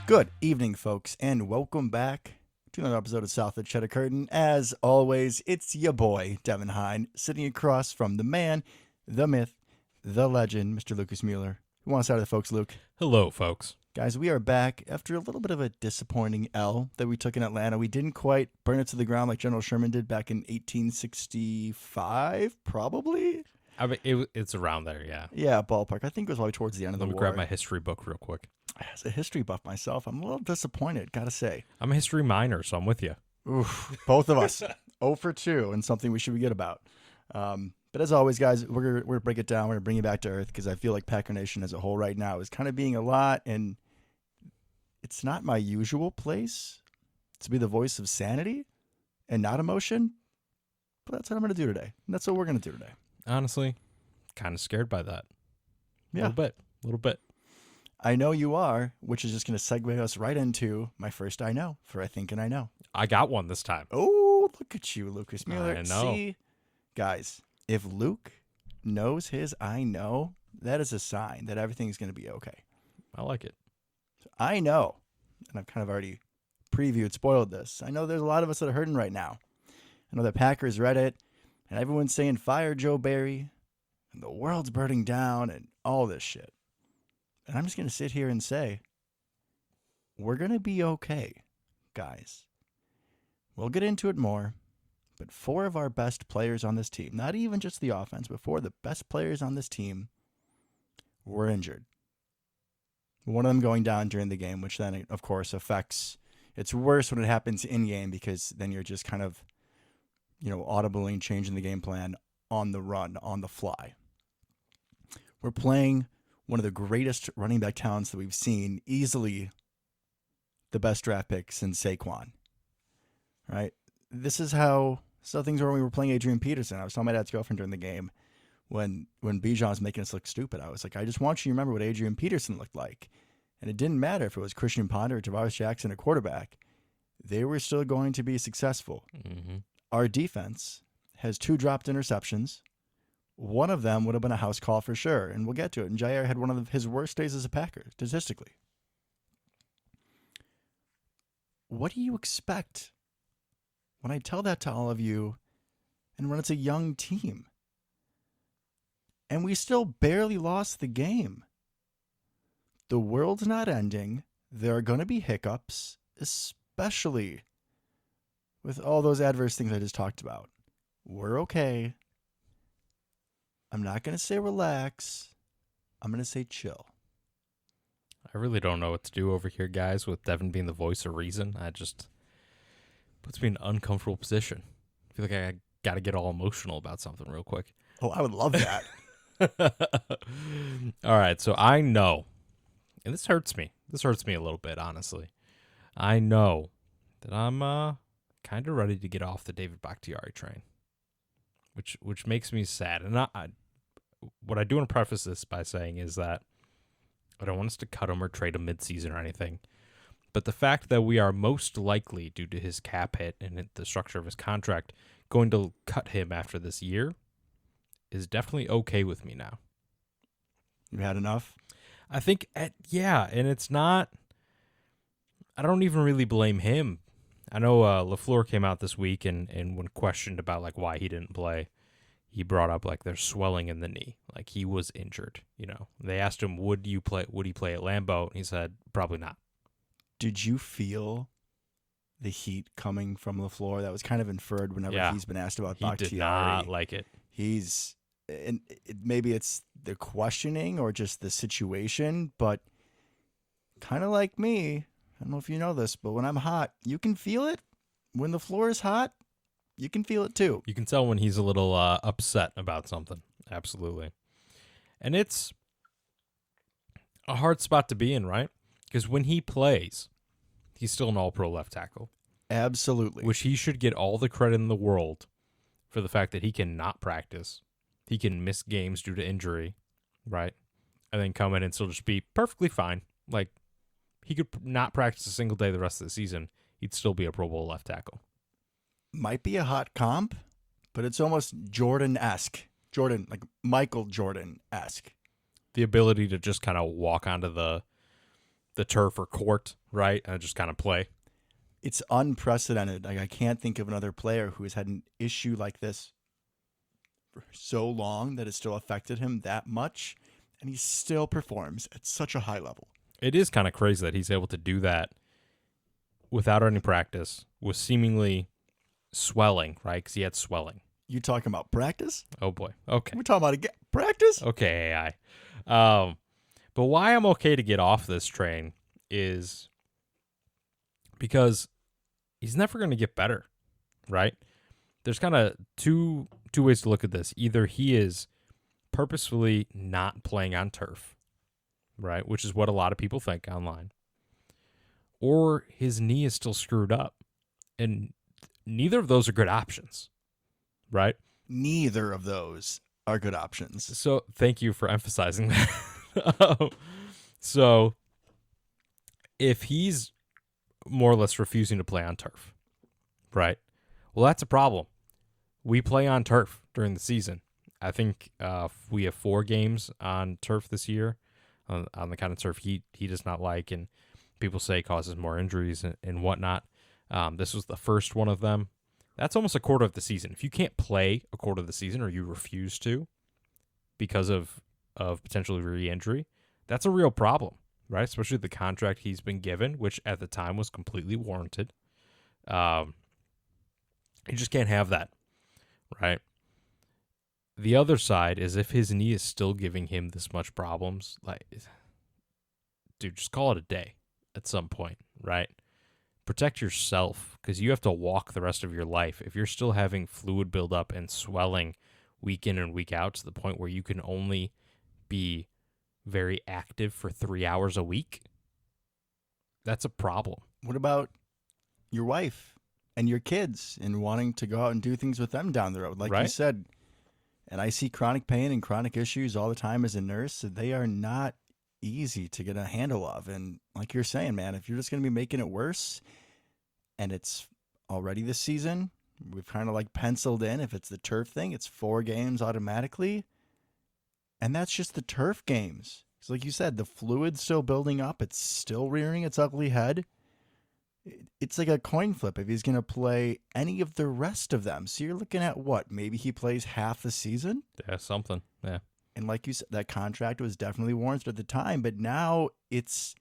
Good evening, folks, and welcome back to another episode of South of Cheddar Curtain. As always, it's your boy, Devin Hine, sitting across from the man, the myth, the legend, Mr. Lucas Mueller. Who wants out of the folks, Luke? Hello, folks. Guys, we are back after a little bit of a disappointing L that we took in Atlanta. We didn't quite burn it to the ground like General Sherman did back in 1865, probably? I mean, it's around there, yeah. Yeah, ballpark. I think it was probably towards the end of Let the me war. grab my history book real quick. As a history buff myself, I'm a little disappointed, gotta say. I'm a history minor, so I'm with you. Oof, both of us 0 for 2 and something we should be good about. But as always, guys, we're going to break it down. We're going to bring you back to earth because I feel like Packer Nation as a whole right now is kind of being a lot, and it's not my usual place to be the voice of sanity and not emotion, but that's what I'm going to do today. And that's what we're going to do today. Honestly, kind of scared by that. Yeah. A little bit. I know you are, which is just going to segue us right into my first I know for I think and I know. I got one this time. Oh, look at you, Lucas Mueller. I know. See, guys, if Luke knows his I know, that is a sign that everything's going to be okay. I like it. I know, and I've kind of already previewed, spoiled this. I know there's a lot of us that are hurting right now. I know that Packers Reddit and everyone's saying fire Joe Barry and the world's burning down and all this shit. And I'm just going to sit here and say, we're going to be okay, guys. We'll get into it more, but 4 of our best players on this team, not even just the offense, but 4 of the best players on this team were injured. One of them going down during the game, which then, of course, affects... It's worse when it happens in-game because then you're just kind of, audibly changing the game plan on the run, on the fly. We're playing one of the greatest running back talents that we've seen, easily the best draft pick since Saquon. Right? This is how things were when we were playing Adrian Peterson. I was telling my dad's girlfriend during the game when Bijan was making us look stupid. I was like, I just want you to remember what Adrian Peterson looked like. And it didn't matter if it was Christian Ponder or Tavares Jackson, a quarterback. They were still going to be successful. Mm-hmm. Our defense has 2 dropped interceptions. One of them would have been a house call for sure, and we'll get to it. And Jair had one of his worst days as a Packer, statistically. What do you expect when I tell that to all of you and when it's a young team? And we still barely lost the game. The world's not ending. There are going to be hiccups, especially with all those adverse things I just talked about. We're okay. I'm not going to say relax. I'm going to say chill. I really don't know what to do over here, guys, with Devin being the voice of reason. I just puts me in an uncomfortable position. I feel like I got to get all emotional about something real quick. Oh, I would love that. All right, so I know, and this hurts me. This hurts me a little bit, honestly. I know that I'm kind of ready to get off the David Bakhtiari train, which makes me sad. And what I do want to preface this by saying is that I don't want us to cut him or trade him midseason or anything. But the fact that we are most likely, due to his cap hit and the structure of his contract, going to cut him after this year is definitely okay with me now. You had enough? I think, yeah, and it's not... I don't even really blame him. I know LaFleur came out this week and when questioned about like why he didn't play, he brought up like there's swelling in the knee, like he was injured. They asked him, would he play at Lambeau? And he said probably not. Did you feel the heat coming from LaFleur? That was kind of inferred whenever he's been asked about Bakhtiari. He did not like it. Maybe it's the questioning or just the situation, but kind of like me. I don't know if you know this, but when I'm hot, you can feel it. When the floor is hot, you can feel it too. You can tell when he's a little upset about something. Absolutely. And it's a hard spot to be in, right? Because when he plays, he's still an all-pro left tackle. Absolutely. Which he should get all the credit in the world for the fact that he can not practice. He can miss games due to injury, right? And then come in and still just be perfectly fine. Like, he could not practice a single day the rest of the season. He'd still be a Pro Bowl left tackle. Might be a hot comp, but it's almost Jordan-esque. Like Michael Jordan-esque. The ability to just kind of walk onto the the turf or court, right? And just kind of play. It's unprecedented. Like, I can't think of another player who has had an issue like this for so long that it still affected him that much, and he still performs at such a high level. It is kind of crazy that he's able to do that without any practice, with seemingly swelling, right? Because he had swelling. You talking about practice? Oh boy. Okay. We're talking about practice? Okay, AI. But why I'm okay to get off this train is because he's never going to get better, right? There's kind of two ways to look at this. Either he is purposefully not playing on turf, right, which is what a lot of people think online, or his knee is still screwed up, and neither of those are good options, right? Neither of those are good options. So thank you for emphasizing that. So if he's more or less refusing to play on turf, right? Well, that's a problem. We play on turf during the season. I think we have 4 games on turf this year, on the kind of turf he does not like, and people say causes more injuries and whatnot. This was the first one of them. That's almost a quarter of the season. If you can't play a quarter of the season, or you refuse to because of potential re-injury, that's a real problem, right? Especially the contract he's been given, which at the time was completely warranted. You just can't have that, right? The other side is if his knee is still giving him this much problems, like, dude, just call it a day at some point, right? Protect yourself, because you have to walk the rest of your life. If you're still having fluid buildup and swelling week in and week out to the point where you can only be very active for 3 hours a week, that's a problem. What about your wife and your kids and wanting to go out and do things with them down the road? Like you said, and I see chronic pain and chronic issues all the time as a nurse. They are not easy to get a handle of. And like you're saying, man, if you're just going to be making it worse, and it's already this season, we've kind of like penciled in, if it's the turf thing, it's 4 games automatically. And that's just the turf games. So like you said, the fluid's still building up. It's still rearing its ugly head. It's like a coin flip if he's going to play any of the rest of them. So you're looking at what? Maybe he plays half the season? Yeah, something. Yeah. And like you said, that contract was definitely warranted at the time, but now it's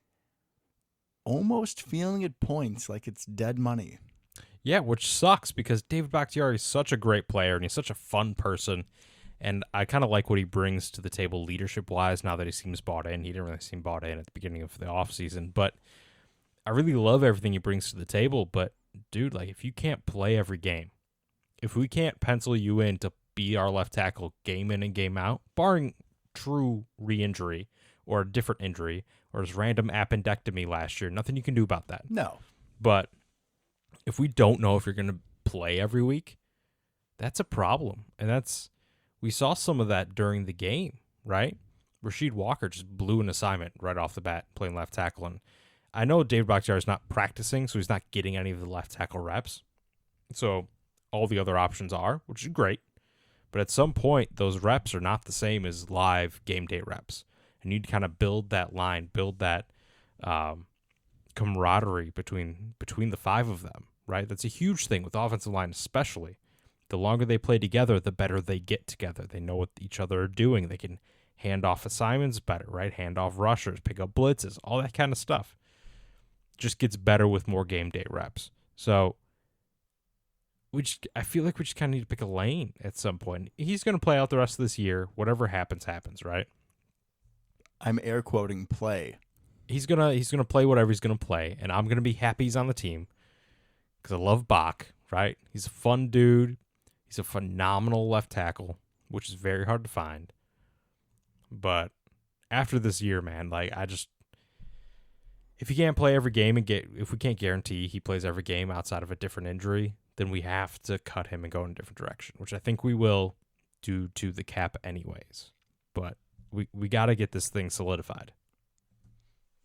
almost feeling at points like it's dead money. Yeah, which sucks because David Bakhtiari is such a great player and he's such a fun person. And I kind of like what he brings to the table leadership-wise now that he seems bought in. He didn't really seem bought in at the beginning of the offseason, but I really love everything he brings to the table. But, dude, like, if you can't play every game, if we can't pencil you in to be our left tackle game in and game out, barring true re-injury or a different injury or his random appendectomy last year, nothing you can do about that. No. But if we don't know if you're going to play every week, that's a problem. And we saw some of that during the game, right? Rasheed Walker just blew an assignment right off the bat playing left tackle. And I know David Bakhtiari is not practicing, so he's not getting any of the left tackle reps. So all the other options are, which is great. But at some point, those reps are not the same as live game day reps. And you need to kind of build that line, build that camaraderie between the 5 of them, right? That's a huge thing with offensive line especially. The longer they play together, the better they get together. They know what each other are doing. They can hand off assignments better, right? Hand off rushers, pick up blitzes, all that kind of stuff. Just gets better with more game day reps. So I feel like we just kind of need to pick a lane at some point. He's going to play out the rest of this year. Whatever happens, happens, right? I'm air quoting play. He's gonna play whatever he's gonna play, and I'm gonna be happy he's on the team because I love Bach, right? He's a fun dude. He's a phenomenal left tackle, which is very hard to find. But after this year, man, like if he can't play every game if we can't guarantee he plays every game outside of a different injury, then we have to cut him and go in a different direction, which I think we will due to the cap anyways. But we got to get this thing solidified.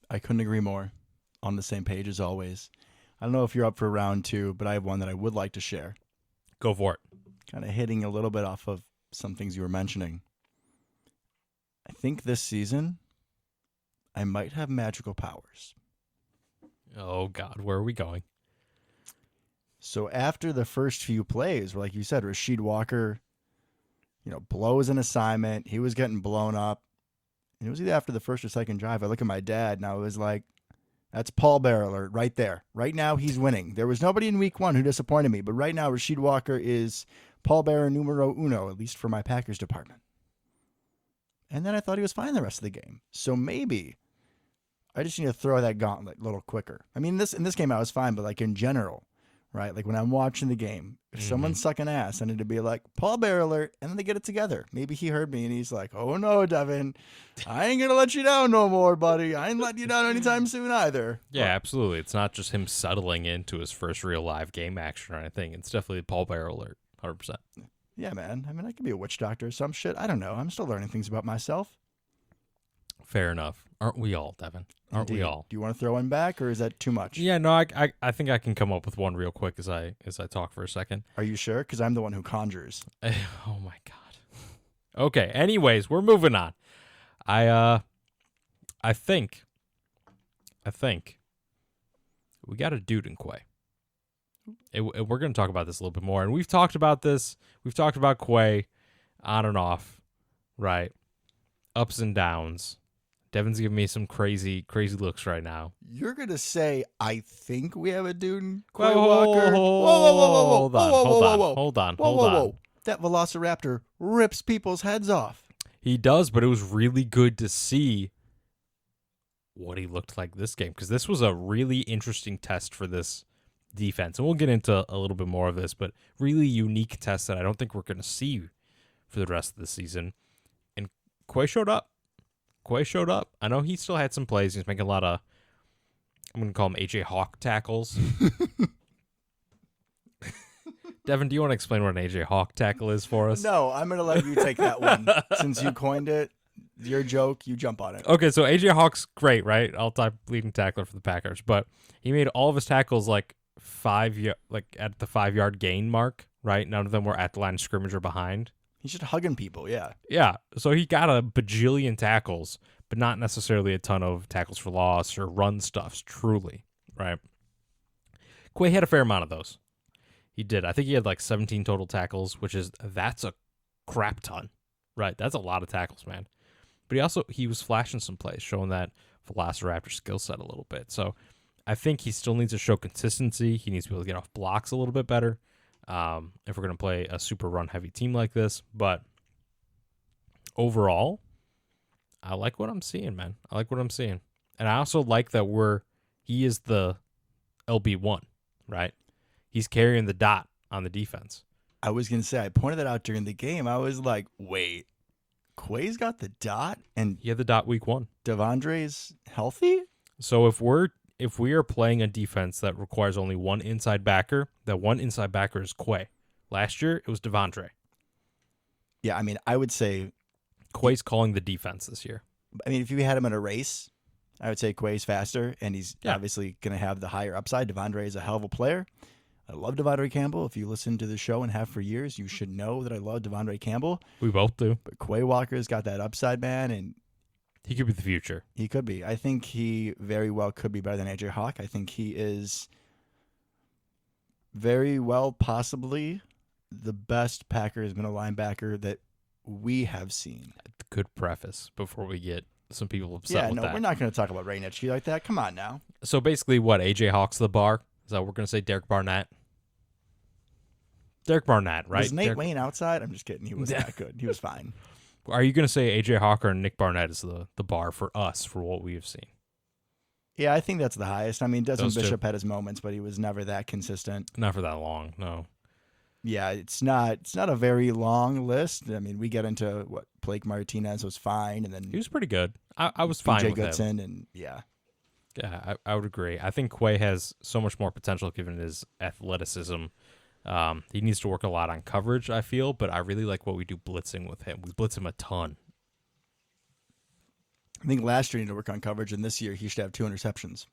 I couldn't agree more. On the same page as always. I don't know if you're up for round 2, but I have one that I would like to share. Go for it. Kind of hitting a little bit off of some things you were mentioning. I think this season, I might have magical powers. Oh, God. Where are we going? So after the first few plays, like you said, Rasheed Walker, blows an assignment. He was getting blown up. And it was either after the first or second drive. I look at my dad and I was like, that's Paul Bear alert right there. Right now, he's winning. There was nobody in week 1 who disappointed me, but right now, Rasheed Walker is Paul Bear numero uno, at least for my Packers department. And then I thought he was fine the rest of the game. So maybe I just need to throw that gauntlet a little quicker. I mean, in this game, I was fine, but like in general, right? Like when I'm watching the game, if someone's sucking ass, I need to be like, Paul Bear alert, and then they get it together. Maybe he heard me and he's like, oh no, Devin, I ain't going to let you down no more, buddy. I ain't letting you down anytime soon either. Yeah, absolutely. It's not just him settling into his first real live game action or anything. It's definitely Paul Bear alert, 100%. Yeah, man. I mean, I could be a witch doctor or some shit. I don't know. I'm still learning things about myself. Fair enough. Aren't we all, Devin? Aren't we Indeed. all? Do you want to throw one back, or is that too much? Yeah, no, I think I can come up with one real quick as I talk for a second. Are you sure? Because I'm the one who conjures. Oh my God. Okay. Anyways, we're moving on. I think we got a dude in Quay. We're going to talk about this a little bit more, and we've talked about this. We've talked about Quay on and off, right? Ups and downs. Devin's giving me some crazy looks right now. You're going to say, I think we have a dude in Quay Whoa, Walker? Whoa. Hold on. That Velociraptor rips people's heads off. He does, but it was really good to see what he looked like this game, because this was a really interesting test for this defense. And we'll get into a little bit more of this, but really unique test that I don't think we're going to see for the rest of the season. And Quay showed up. I know he still had some plays. He's making a lot of, I'm going to call them AJ Hawk tackles. Devin, do you want to explain what an AJ Hawk tackle is for us? No, I'm going to let you take that one. Since you coined it, your joke, you jump on it. Okay, so AJ Hawk's great, right? All-time leading tackler for the Packers, but he made all of his tackles like at the 5-yard gain mark, right? None of them were at the line of scrimmage or behind. He's just hugging people, yeah. Yeah, so he got a bajillion tackles, but not necessarily a ton of tackles for loss or run stuffs, truly, right? Quay had a fair amount of those. He did. I think he had like 17 total tackles, that's a crap ton, right? That's a lot of tackles, man. But he was flashing some plays, showing that Velociraptor skill set a little bit. So I think he still needs to show consistency. He needs to be able to get off blocks a little bit better if we're going to play a super run-heavy team like this. But overall, I like what I'm seeing, man. I like what I'm seeing. And I also like that he is the LB1, right? He's carrying the dot on the defense. I was going to say, I pointed that out during the game. I was like, wait, Quay's got the dot? And he had the dot week 1. Devondre's healthy? So if we are playing a defense that requires only one inside backer, that one inside backer is Quay. Last year, it was Devondre. Yeah, I mean, I would say Quay's calling the defense this year. I mean, if you had him in a race, I would say Quay's faster, and he's obviously going to have the higher upside. Devondre is a hell of a player. I love Devondre Campbell. If you listen to the show and have for years, you should know that I love Devondre Campbell. We both do. But Quay Walker's got that upside, man, and he could be the future. He could be. I think he very well could be better than AJ Hawk. I think he is very well possibly the best Packers middle linebacker that we have seen. Good preface before we get some people upset with that. We're not going to talk about Ray Nitschke like that. Come on now. So basically what, AJ Hawk's the bar? Is that what we're going to say? Derek Barnett? Derek Barnett, right? Was Nate Wayne outside? I'm just kidding. He wasn't that good. He was fine. Are you going to say AJ Hawk or Nick Barnett is the bar for us for what we have seen? Yeah, I think that's the highest. I mean, Desmond Those two. Bishop had his moments, but he was never that consistent. Not for that long, no. Yeah, it's not a very long list. I mean, we get into what Blake Martinez was fine, and then He was pretty good. I was fine BJ with him. Goodson, and yeah. Yeah, I would agree. I think Quay has so much more potential given his athleticism. He needs to work a lot on coverage, I feel, but I really like what we do blitzing with him. We blitz him a ton. I think last year he needed to work on coverage, and this year he should have 2 interceptions.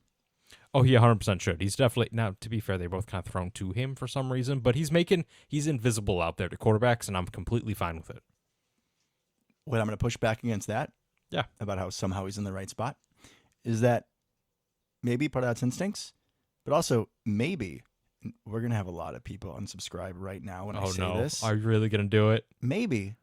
Oh, he 100% should. He's definitely, now to be fair, they're both kind of thrown to him for some reason, but he's invisible out there to quarterbacks, and I'm completely fine with it. What I'm going to push back against that, Yeah, about how somehow he's in the right spot, is that maybe part of that's instincts, But also, maybe we're going to have a lot of people unsubscribe right now when I Oh say no, this. are you really gonna do it? Maybe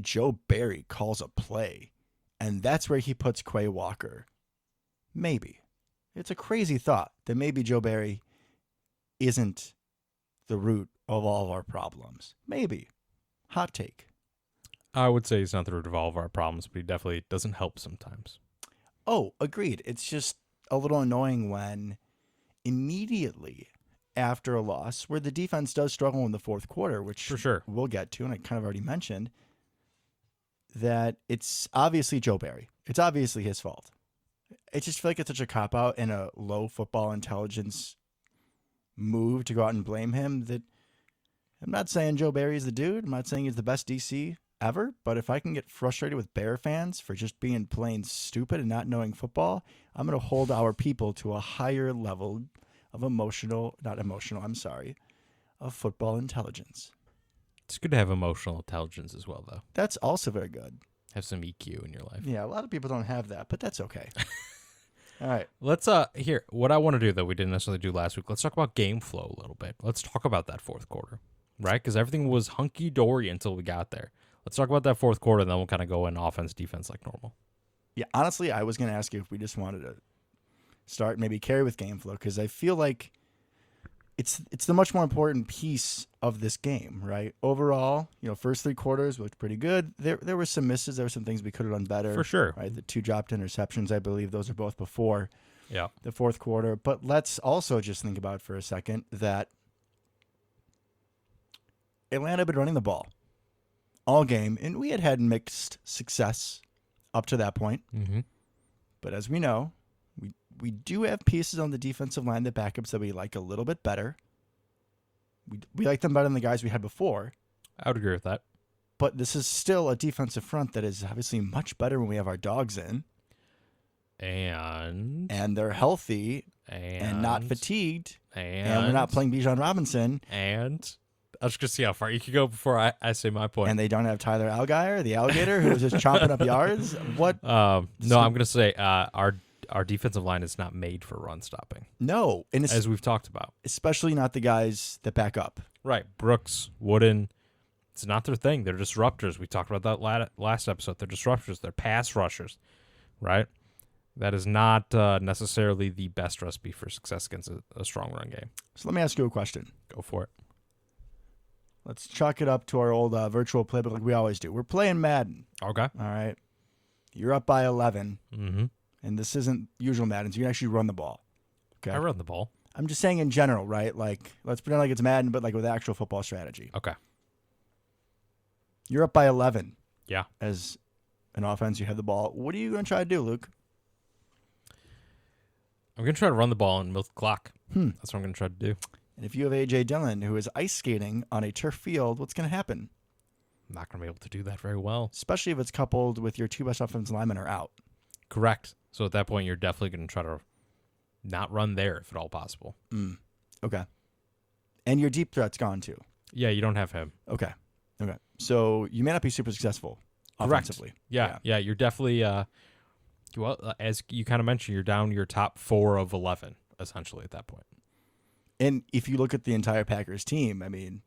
Joe Barry calls a play, and that's where he puts Quay Walker. Maybe. It's a crazy thought that maybe Joe Barry isn't the root of all of our problems. Maybe. Hot take. I would say he's not the root of all of our problems, but he definitely doesn't help sometimes. Oh, agreed. It's just a little annoying when immediately after a loss, where the defense does struggle in the fourth quarter, which For sure. we'll get to, and I kind of already mentioned, that it's obviously Joe Barry. It's obviously his fault. I just feel like it's such a cop-out and a low football intelligence move to go out and blame him that I'm not saying Joe Barry's the dude. I'm not saying he's the best DC ever, but if I can get frustrated with Bear fans for just being plain stupid and not knowing football, I'm going to hold our people to a higher level of of football intelligence. It's good to have emotional intelligence as well, though. That's also very good. Have some EQ in your life. Yeah, a lot of people don't have that, but that's okay. All right. Let's here. What I want to do that we didn't necessarily do last week. Let's talk about game flow a little bit. Let's talk about that fourth quarter, right? Because everything was hunky dory until we got there. Let's talk about that fourth quarter, and then we'll kind of go in offense, defense like normal. Yeah, honestly, I was going to ask you if we just wanted to start maybe carry with game flow because I feel like it's the much more important piece of this game, right? Overall, first three quarters looked pretty good. There were some misses. There were some things we could have done better. For sure. Right? The 2 dropped interceptions, I believe those are both before the fourth quarter. But let's also just think about for a second that Atlanta had been running the ball all game, and we had mixed success up to that point. Mm-hmm. But as we know, we do have pieces on the defensive line, the backups that we like a little bit better. We like them better than the guys we had before. I would agree with that. But this is still a defensive front that is obviously much better when we have our dogs in. And they're healthy and not fatigued. And we're not playing Bijan Robinson. And I was just going to see how far you could go before I say my point. And they don't have Tyler Algier, the alligator, who was just chomping up yards. What? No, I'm going to say our defensive line is not made for run stopping. No. And as we've talked about. Especially not the guys that back up. Right. Brooks, Wooden, it's not their thing. They're disruptors. We talked about that last episode. They're disruptors. They're pass rushers, right? That is not necessarily the best recipe for success against a strong run game. So let me ask you a question. Go for it. Let's chalk it up to our old virtual playbook like we always do. We're playing Madden. Okay. All right. You're up by 11. Mm-hmm. And this isn't usual Madden, so you can actually run the ball. Okay. I run the ball. I'm just saying in general, right? Like, let's pretend like it's Madden, but like with actual football strategy. Okay. You're up by 11. Yeah. As an offense, you have the ball. What are you going to try to do, Luke? I'm going to try to run the ball and milk the clock. That's what I'm going to try to do. And if you have A.J. Dillon, who is ice skating on a turf field, what's going to happen? I'm not going to be able to do that very well. Especially if it's coupled with your 2 best offensive linemen are out. Correct. So at that point, you're definitely going to try to not run there if at all possible. Okay. And your deep threat's gone too. Yeah, you don't have him. Okay. So you may not be super successful offensively. Yeah. You're definitely, as you kind of mentioned, you're down your top 4 of 11, essentially, at that point. And if you look at the entire Packers team, I mean,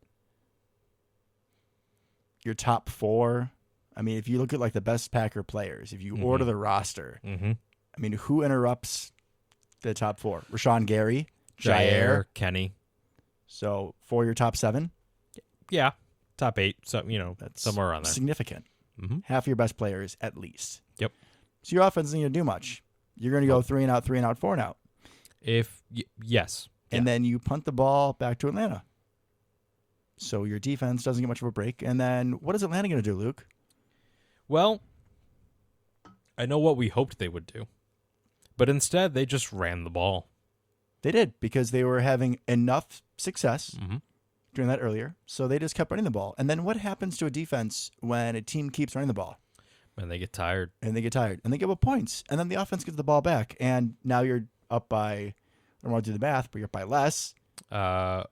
your top 4, I mean, if you look at like the best Packer players, if you order the roster, I mean, who interrupts the top 4? Rashawn Gary, Jair, Kenny. So for your top 7? Yeah. Top 8. So, that's somewhere around there. Significant. Mm-hmm. Half of your best players at least. Yep. So your offense isn't going to do much. You're going to go 3 and out, 3 and out, 4 and out. Yes. And then you punt the ball back to Atlanta. So your defense doesn't get much of a break. And then what is Atlanta going to do, Luke? Well, I know what we hoped they would do. But instead, they just ran the ball. They did, because they were having enough success doing that earlier. So they just kept running the ball. And then what happens to a defense when a team keeps running the ball? And they get tired. And they give up points. And then the offense gets the ball back. And now you're up by, I don't want to do the math, but you're up by less. 5.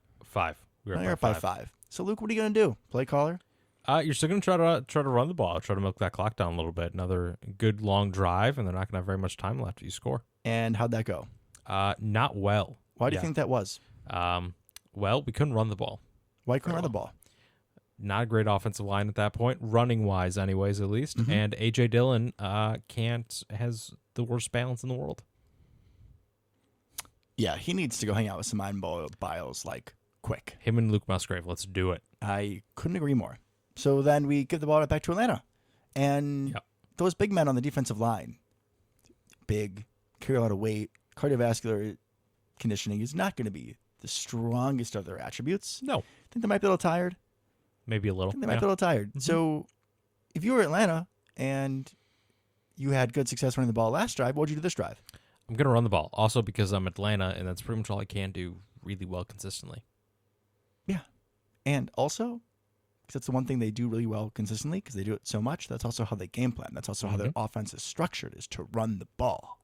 You're up by 5. So, Luke, what are you going to do? Play caller? You're still gonna try to run the ball, try to milk that clock down a little bit. Another good long drive, and they're not gonna have very much time left. You score. And how'd that go? Not well. Why do you Yeah. think that was? Well, we couldn't run the ball. Why couldn't Very run the well. ball? Not a great offensive line at that point, running wise, anyways, at least. Mhm. And AJ Dillon has the worst balance in the world. Yeah, he needs to go hang out with Simone Biles, like, quick. Him and Luke Musgrave, let's do it. I couldn't agree more. So then we give the ball right back to Atlanta. And Yep. those big men on the defensive line, big, carry a lot of weight, cardiovascular conditioning is not going to be the strongest of their attributes. No, I think they might be a little tired. maybe a little. I think they might Yeah. be a little tired. Mhm. So if you were Atlanta and you had good success running the ball last drive, what would you do this drive? I'm gonna run the ball, also because I'm Atlanta, and that's pretty much all I can do really well consistently. And also, because that's the one thing they do really well consistently, because they do it so much, that's also how they game plan. That's also how their offense is structured, is to run the ball,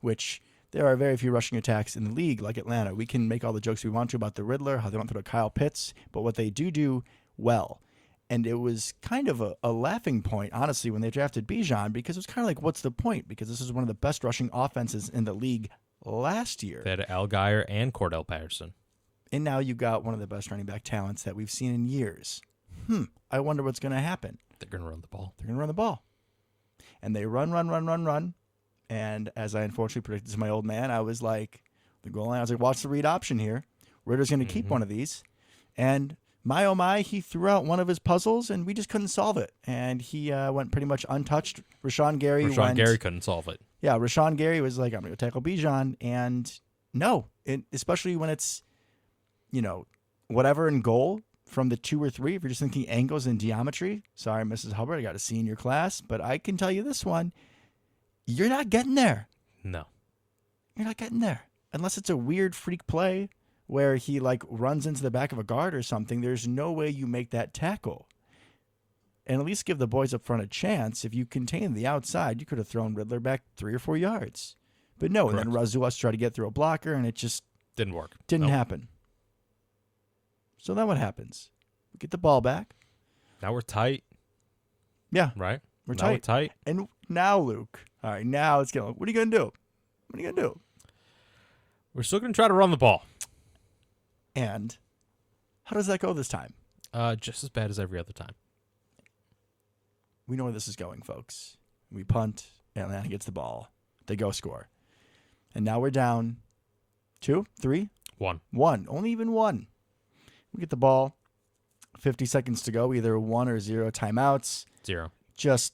which there are very few rushing attacks in the league like Atlanta. We can make all the jokes we want to about the Riddler, how they don't throw to Kyle Pitts, but what they do well. And it was kind of a laughing point, honestly, when they drafted Bijan, because it was kind of like, what's the point? Because this is one of the best rushing offenses in the league last year. They had Al Geyer and Cordell Patterson. And now you got one of the best running back talents that we've seen in years. I wonder what's going to happen. They're gonna run the ball. They're going to run the ball. And they run. And as I unfortunately predicted to my old man, I was like, the goal line, I was like, watch the read option here. Ritter's going to keep one of these. And my, oh my, he threw out one of his puzzles, and we just couldn't solve it. And he went pretty much untouched. Rashawn Gary couldn't solve it. Yeah, Rashawn Gary was like, I'm going to go tackle Bijan. And no, especially when it's, whatever in goal from the 2 or 3, if you're just thinking angles and geometry. Sorry, Mrs. Hubbard, I got a C in your class, but I can tell you this one, you're not getting there. No. You're not getting there. Unless it's a weird freak play where he runs into the back of a guard or something, there's no way you make that tackle. And at least give the boys up front a chance. If you contain the outside, you could have thrown Riddler back 3 or 4 yards. But no, and then Razulas tried to get through a blocker, and it just Didn't work. didn't happen. So then what happens? We get the ball back. Now we're tight. Yeah, Right? we're Now we're tight. And now, Luke. All right, now it's going. What are you going to do? What are you going to do? We're still gonna try to run the ball. And how does that go this time? Just as bad as every other time. We know where this is going, folks. We punt. Atlanta gets the ball. They go score. And now we're down 2, 3, 1. 1. Only even 1. We get the ball. 50 seconds to go. Either 1 or 0 timeouts. 0. Just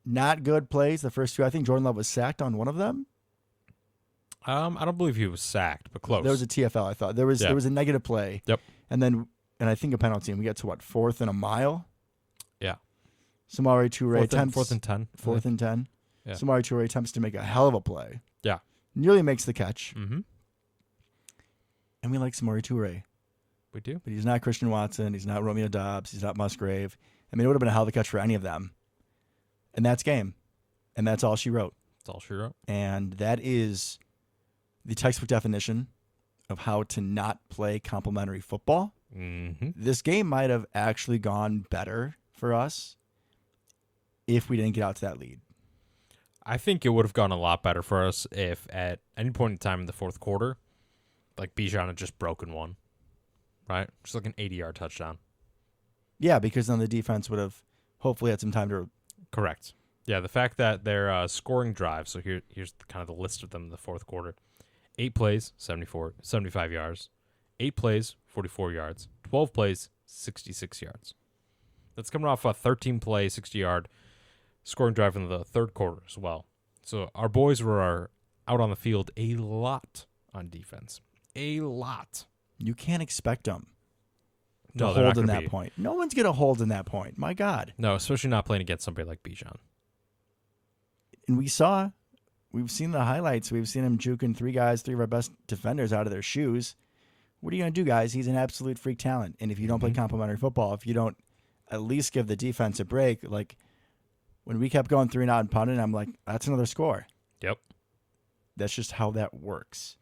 not good plays. The first 2, I think Jordan Love was sacked on one of them. I don't believe he was sacked, but close. There was a TFL, I thought. There was a negative play. Yep. And I think a penalty, and we get to 4th and a mile? Yeah. Samari Toure attempts. 4th and 10. 4th and 10. Yeah. Samari Toure attempts to make a hell of a play. Yeah. Nearly makes the catch. Mm-hmm. And we like Samari Toure. We do. But he's not Christian Watson. He's not Romeo Dobbs. He's not Musgrave. I mean, it would have been a hell of a catch for any of them. And that's game. And that's all she wrote. That's all she wrote. And that is the textbook definition of how to not play complementary football. Mm-hmm. This game might have actually gone better for us if we didn't get out to that lead. I think it would have gone a lot better for us if at any point in time in the fourth quarter, Bijan had just broken one. Right? Just an 80-yard touchdown. Yeah, because then the defense would have hopefully had some time to... Correct. Yeah, the fact that they're scoring drives, so here's kind of the list of them in the fourth quarter. 8 plays, 75 yards. 8 plays, 44 yards. 12 plays, 66 yards. That's coming off a 13-play, 60-yard scoring drive in the third quarter as well. So our boys were out on the field a lot on defense. A lot. You can't expect them to No, they're hold not in gonna that be. point. No one's going to hold in that point. My God. No, especially not playing against somebody like Bijan. And we've seen the highlights. We've seen him juking 3 of our best defenders out of their shoes. What are you going to do, guys? He's an absolute freak talent. And if you don't play complementary football, if you don't at least give the defense a break, when we kept going 3 and out and punting, I'm like, that's another score. Yep. That's just how that works.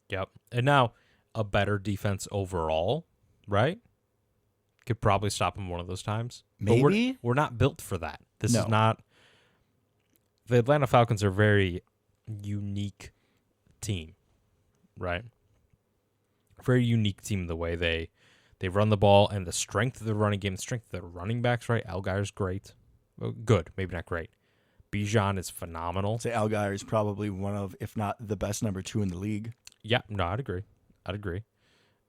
Yep. And now a better defense overall, right? could probably stop him one of those times. Maybe. But we're not built for that. This No. is not. The Atlanta Falcons are a very unique team, right? Very unique team in the way they run the ball and the strength of the running game, the strength of their running backs, right? Algire's great. Well, good, maybe not great. Bijan is phenomenal. I'd say Algier is probably one of, if not the best number 2 in the league. Yeah, no, I'd agree.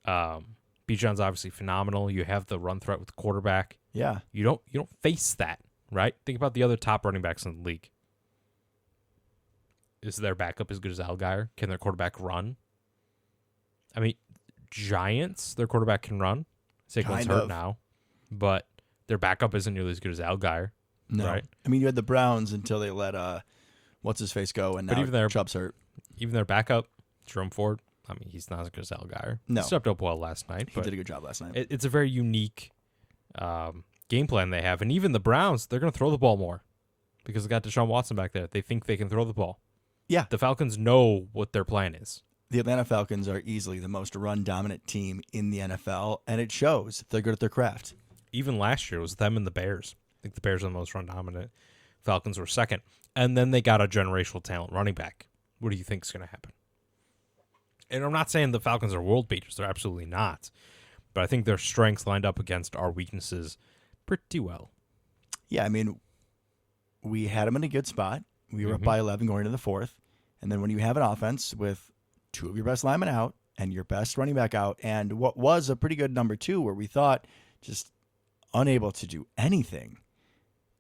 Bijan's obviously phenomenal. You have the run threat with the quarterback. Yeah. You don't face that, right? Think about the other top running backs in the league. Is their backup as good as Algier? Can their quarterback run? I mean, Giants, their quarterback can run. Saquon's Kind hurt of. now, but their backup isn't nearly as good as Algier. No. Right. I mean, you had the Browns until they let what's his face go, and But now even their- Chubb's hurt. Even their backup, Jerome Ford, I mean, he's not as good as Algier. No. He stepped up well last night, He but did a good job last night. it's a very unique game plan they have. And even the Browns, they're going to throw the ball more because they got Deshaun Watson back there. They think they can throw the ball. Yeah. The Falcons know what their plan is. The Atlanta Falcons are easily the most run-dominant team in the NFL, and it shows. They're good at their craft. Even last year, it was them and the Bears. I think the Bears are the most run-dominant. Falcons were second. And then they got a generational talent running back. What do you think is going to happen? And I'm not saying the Falcons are world beaters. They're absolutely not. But I think their strengths lined up against our weaknesses pretty well. Yeah, I mean, we had them in a good spot. We were up by 11 going into the fourth. And then when you have an offense with 2 of your best linemen out and your best running back out, and what was a pretty good number 2 where we thought just unable to do anything,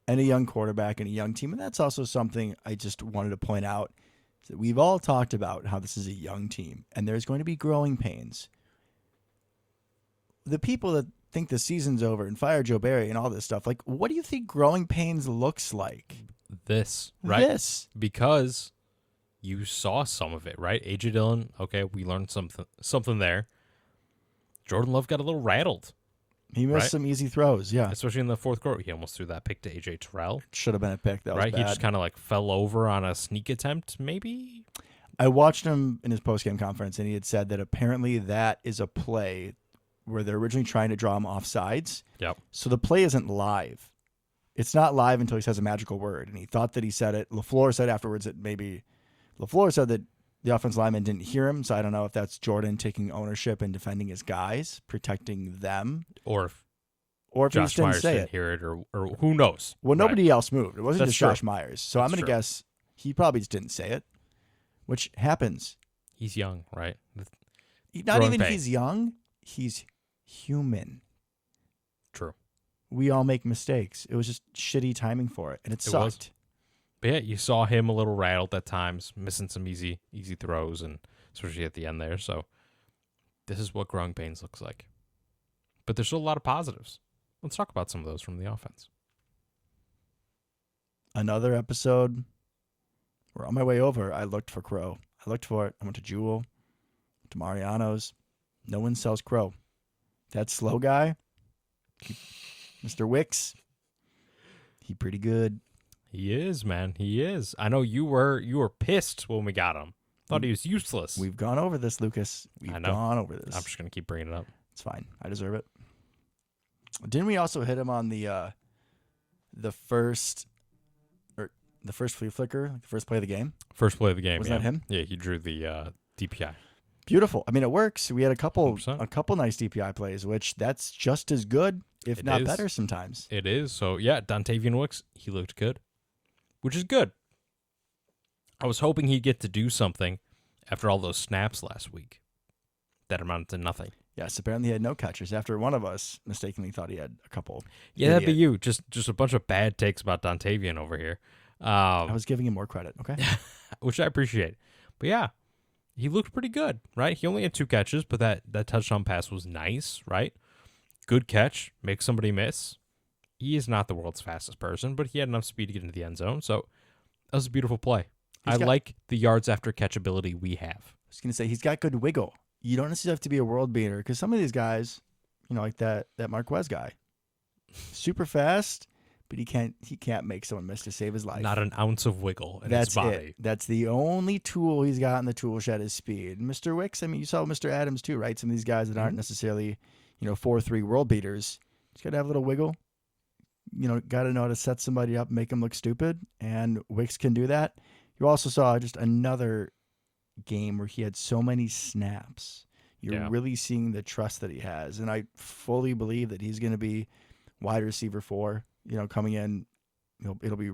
and a young quarterback and a young team. And that's also something I just wanted to point out, is that we've all talked about how this is a young team and there's going to be growing pains. The people that think the season's over and fire Joe Barry and all this stuff, like, what do you think growing pains looks like? This, right? This. Because you saw some of it, right? A.J. Dillon, okay, we learned something there. Jordan Love got a little rattled. He missed Right? some easy throws, yeah. Especially in the fourth quarter. He almost threw that pick to A.J. Terrell. Should have been a pick. That was Right? bad. He just kind of like fell over on a sneak attempt, maybe? I watched him in his postgame conference, and he had said that apparently that is a play where they're originally trying to draw him off sides. Yep. So the play isn't live. It's not live until he says a magical word. And he thought that he said it. LaFleur said afterwards that maybe LaFleur said that the offensive lineman didn't hear him. So I don't know if that's Jordan taking ownership and defending his guys, protecting them. Or if Or if he Josh just didn't Myers say didn't it. hear it, or who knows? Well, Right. nobody else moved. It wasn't That's just true. Josh Myers. So I'm That's going to true. guess he probably just didn't say it, which happens. He's young, right? Not Growing even pain. he's young. He's human. True. We all make mistakes. It was just shitty timing for it, and it It was. sucked. But yeah, you saw him a little rattled at times, missing some easy throws, and especially at the end there. So this is what growing pains looks like. But there's still a lot of positives. Let's talk about some of those from the offense. Another episode. We're on my way over. I looked for Crow. I looked for it. I went to Jewel, to Mariano's. No one sells Crow. That slow guy, Mr. Wicks, he pretty good. He is, man. He is. I know you were pissed when we got him. Thought he was useless. We've gone over this, Lucas. We've I know. gone over this. I'm just gonna keep bringing it up. It's fine. I deserve it. Didn't we also hit him on the first flea flicker, like the first play of the game? First play of the game. Was yeah. that him? Yeah, he drew the DPI. Beautiful. I mean, it works. We had a couple 100%. nice DPI plays, which that's just as good, if It not is. better sometimes. It is. So yeah, Dontavian Wicks, he looked good, which is good. I was hoping he'd get to do something after all those snaps last week. That amounted to nothing. Yes, apparently he had no catches after one of us mistakenly thought he had a couple. Yeah, that'd be Idiot. you. Just a bunch of bad takes about Dontavian over here. I was giving him more credit, okay? Which I appreciate. But yeah, he looked pretty good, right? He only had 2 catches, but that touchdown pass was nice, right? Good catch, make somebody miss. He is not the world's fastest person, but he had enough speed to get into the end zone, so that was a beautiful play. I like the yards after catch ability we have. I was going to say, he's got good wiggle. You don't necessarily have to be a world beater, because some of these guys, like that Marquez guy, super fast, but he can't make someone miss to save his life. Not an ounce of wiggle in That's his body. it. That's the only tool he's got in the tool shed is speed. Mr. Wicks, I mean, you saw Mr. Adams too, right? Some of these guys that aren't necessarily, 4-3 world beaters, He's got to have a little wiggle. Got to know how to set somebody up, make them look stupid, and Wicks can do that. You also saw just another game where he had so many snaps. You're Yeah. really seeing the trust that he has, and I fully believe that he's going to be wide receiver 4. Coming in, it'll be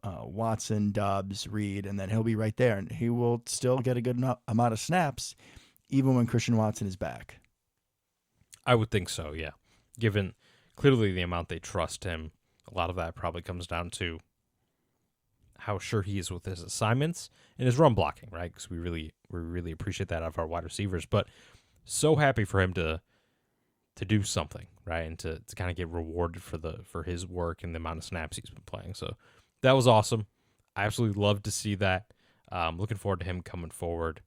Watson, Dobbs, Reed, and then he'll be right there, and he will still get a good amount of snaps, even when Christian Watson is back. I would think so, yeah. Given clearly the amount they trust him, a lot of that probably comes down to how sure he is with his assignments and his run blocking, right? Because we really appreciate that out of our wide receivers. But so happy for him to do something, right? And to kind of get rewarded for his work and the amount of snaps he's been playing. So that was awesome. I absolutely love to see that. Looking forward to him going forward.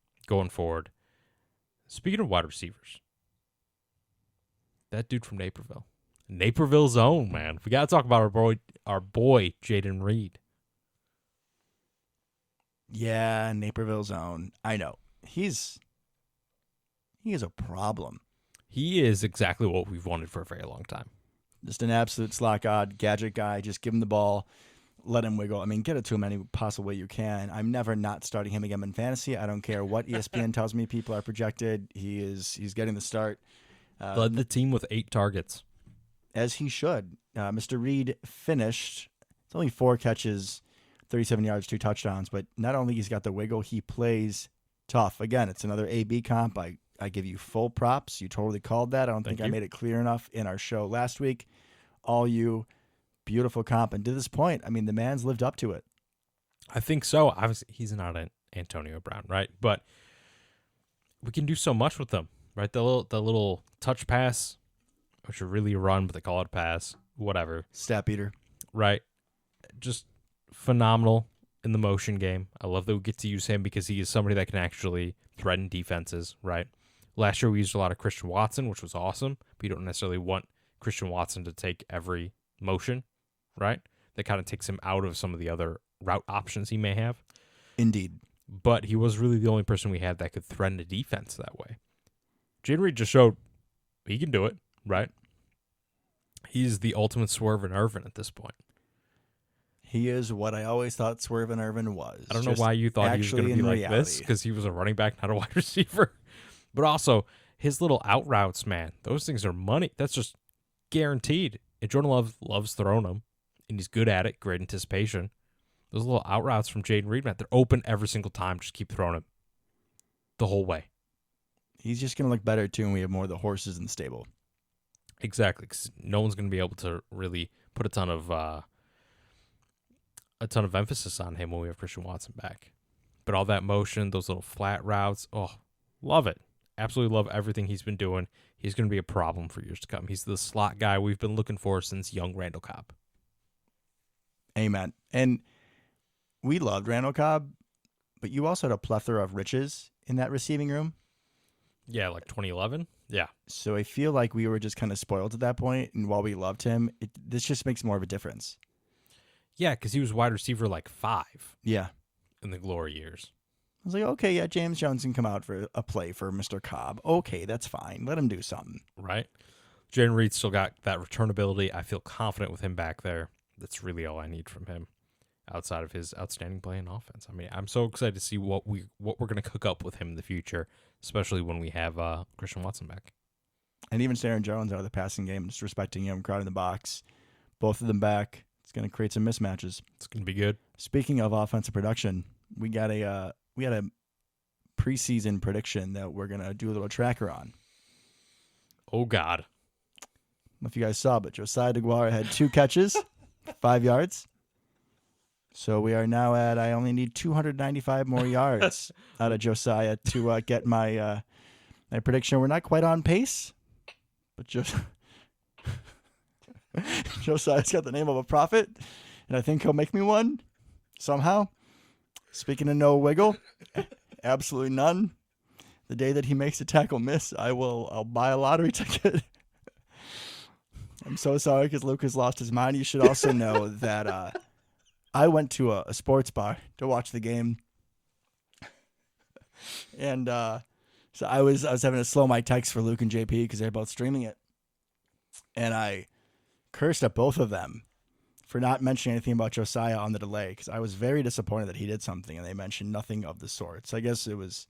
Speaking of wide receivers, that dude from Naperville's own, man. We got to talk about our boy Jaden Reed. Yeah, Naperville's own. I know. He is a problem. He is exactly what we've wanted for a very long time. Just an absolute slot god, gadget guy. Just give him the ball, let him wiggle. I mean, get it to him any possible way you can. I'm never not starting him again in fantasy. I don't care what ESPN tells me people are projected. He's getting the start. Led the team with 8 targets. As he should. Mr. Reed finished. It's only 4 catches, 37 yards, 2 touchdowns. But not only he's got the wiggle, he plays tough. Again, it's another AB comp. I give you full props. You totally called that. I don't think I made it clear enough in our show last week. All you, beautiful comp. And to this point, I mean, the man's lived up to it. I think so. Obviously, he's not an Antonio Brown, right? But we can do so much with them, right? The little touch pass, which are really a run, but they call it a pass, whatever. Stat beater. Right. Just phenomenal in the motion game. I love that we get to use him because he is somebody that can actually threaten defenses, right? Last year we used a lot of Christian Watson, which was awesome, but you don't necessarily want Christian Watson to take every motion, right? That kind of takes him out of some of the other route options he may have. Indeed. But he was really the only person we had that could threaten a defense that way. Jaden Reed just showed he can do it, right? He's the ultimate Swerve and Irvin at this point. He is what I always thought Swerve and Irvin was. I don't know why you thought he was going to be like this, because he was a running back, not a wide receiver. But also, his little out routes, man, those things are money. That's just guaranteed. And Jordan Love loves throwing them, and he's good at it. Great anticipation. Those little out routes from Jaden Reed, man, they're open every single time. Just keep throwing them the whole way. He's just going to look better, too, when we have more of the horses in the stable. Exactly, because no one's going to be able to really put a ton of emphasis on him when we have Christian Watson back. But all that motion, those little flat routes, oh, love it. Absolutely love everything he's been doing. He's going to be a problem for years to come. He's the slot guy we've been looking for since young Randall Cobb. Amen. And we loved Randall Cobb, but you also had a plethora of riches in that receiving room. Yeah, like 2011. Yeah. So I feel like we were just kind of spoiled at that point, and while we loved him, this just makes more of a difference. Yeah, because he was wide receiver like 5. Yeah. In the glory years. I was like, okay, yeah, James Jones can come out for a play for Mr. Cobb. Okay, that's fine. Let him do something. Right. Jaden Reed still got that return ability. I feel confident with him back there. That's really all I need from him outside of his outstanding play in offense. I mean, I'm so excited to see what we're going to cook up with him in the future, especially when we have Christian Watson back. And even Aaron Jones out of the passing game, just respecting him, crowding the box. Both of them back. It's going to create some mismatches. It's going to be good. Speaking of offensive production, we had a preseason prediction that we're going to do a little tracker on. Oh, God. I don't know if you guys saw, but Josiah DeGuara had 2 catches, 5 yards. So we are now at, I only need 295 more yards out of Josiah to get my prediction. We're not quite on pace, but Josiah's got the name of a prophet, and I think he'll make me one somehow. Speaking of no wiggle, absolutely none. The day that he makes a tackle miss, I'll buy a lottery ticket. I'm so sorry because Luke has lost his mind. You should also know that I went to a sports bar to watch the game, and so I was having to slow my text for Luke and JP because they're both streaming it. And I cursed at both of them for not mentioning anything about Josiah on the delay because I was very disappointed that he did something and they mentioned nothing of the sorts. I guess it was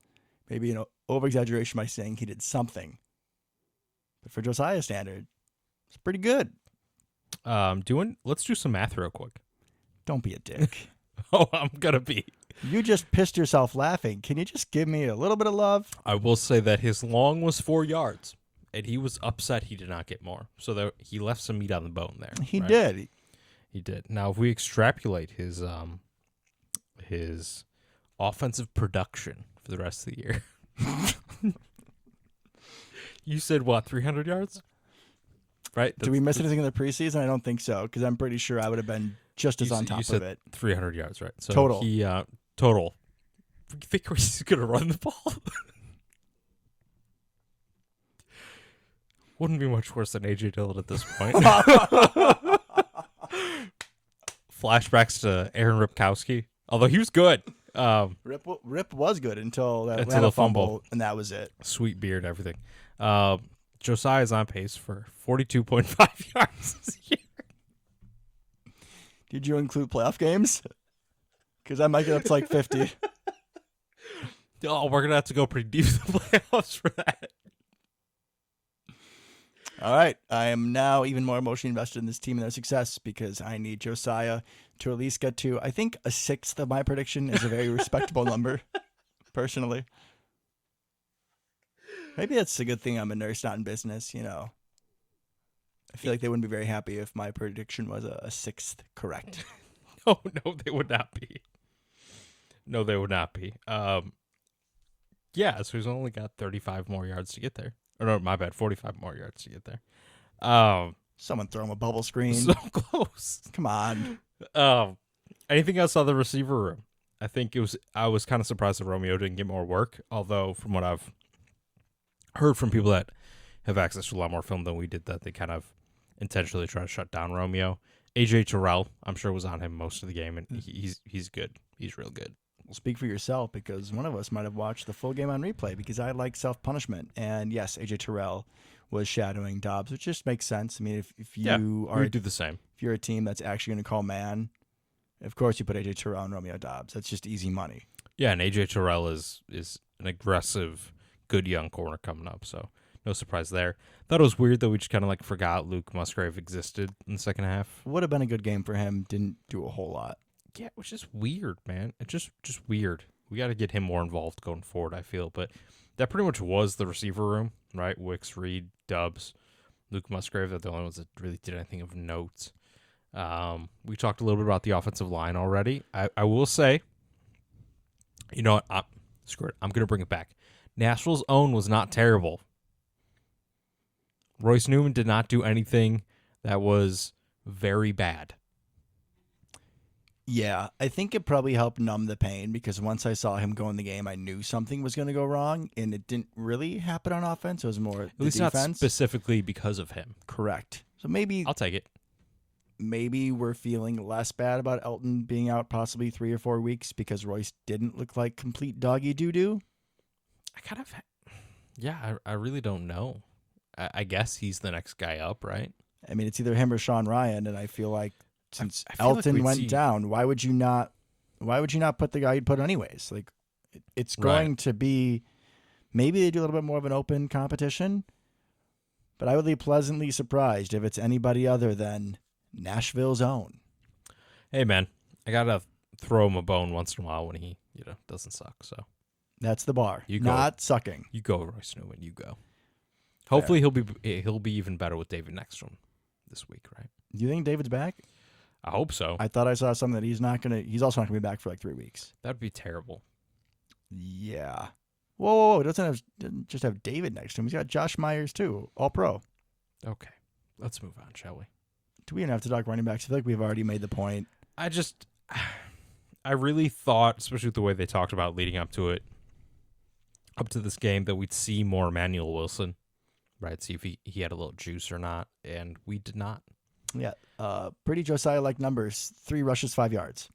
maybe an over-exaggeration by saying he did something. But for Josiah's standard, it's pretty good. Let's do some math real quick. Don't be a dick. Oh, I'm gonna be. You just pissed yourself laughing. Can you just give me a little bit of love? I will say that his long was 4 yards, and he was upset he did not get more. So he left some meat on the bone there. He right? did. He did. Now, if we extrapolate his offensive production for the rest of the year, you said what, 300 yards? Right? Did we miss anything in the preseason? I don't think so, because I'm pretty sure I would have been just as on top of it. 300 yards, right? So Total. Total. You think he's going to run the ball? Wouldn't be much worse than A.J. Dillon at this point. Flashbacks to Aaron Ripkowski, although he was good. Rip was good until that Until the fumble. and that was it. Sweet beard, everything. Josiah is on pace for 42.5 yards this year. Did you include playoff games? Because I might get up to like 50. Oh, we're going to have to go pretty deep in the playoffs for that. All right. I am now even more emotionally invested in this team and their success because I need Josiah to at least get to, I think, a sixth of my prediction is a very respectable number, personally. Maybe that's a good thing I'm a nurse, not in business, you know. I feel like they wouldn't be very happy if my prediction was a sixth correct. No, they would not be. No, they would not be. Yeah, so he's only got 35 more yards to get there. Or no, my bad, 45 more yards to get there. Someone throw him a bubble screen. So close. Come on. Anything else on the receiver room? I was kind of surprised that Romeo didn't get more work, although from what I've heard from people that have access to a lot more film than we did, that they kind of intentionally try to shut down Romeo. AJ Terrell, I'm sure, was on him most of the game, and he's good. He's real good. Well, speak for yourself, because one of us might have watched the full game on replay, because I like self-punishment. And yes, AJ Terrell was shadowing Dobbs, which just makes sense. I mean, if you we do the same. If you're a team that's actually going to call man, of course you put AJ Terrell and Romeo Dobbs. That's just easy money. Yeah, and AJ Terrell is an aggressive, good young corner coming up, so no surprise there. Thought it was weird that we just kind of like forgot Luke Musgrave existed in the second half. Would have been a good game for him. Didn't do a whole lot. Yeah, which is weird, man. It's just weird. We got to get him more involved going forward, I feel. But that pretty much was the receiver room, right? Wicks, Reed, Dubs, Luke Musgrave. They're the only ones that really did anything of note. We talked a little bit about the offensive line already. I will say, you know what? Screw it. I'm going to bring it back. Nashville's own was not terrible. Royce Newman did not do anything that was very bad. Yeah, I think it probably helped numb the pain, because once I saw him go in the game, I knew something was going to go wrong, and it didn't really happen on offense. It was more at least defense. Not specifically because of him. Correct. So maybe I'll take it. Maybe we're feeling less bad about Elton being out possibly 3 or 4 weeks because Royce didn't look like complete doggy doo-doo. I really don't know. I guess he's the next guy up, right? I mean, it's either him or Sean Ryan, and I feel like since Elton went down, why would you not put the guy you'd put anyways? Like, it's going to be, maybe they do a little bit more of an open competition, but I would be pleasantly surprised if it's anybody other than Nashville's own. Hey, man, I got to throw him a bone once in a while when he, doesn't suck. So that's the bar. You go. Not sucking. You go, Royce Newman. You go. Hopefully he'll be even better with David next to him this week, right? Do you think David's back? I hope so. I thought I saw something that he's also not gonna be back for like 3 weeks. That'd be terrible. Yeah. Whoa. Doesn't just have David next to him. He's got Josh Myers too, all pro. Okay. Let's move on, shall we? Do we even have to talk running backs? I feel like we've already made the point. I really thought, especially with the way they talked about leading up to this game, that we'd see more Emmanuel Wilson, right? See if he had a little juice or not, and we did not. Yeah. Pretty Josiah-like numbers. 3 rushes, 5 yards.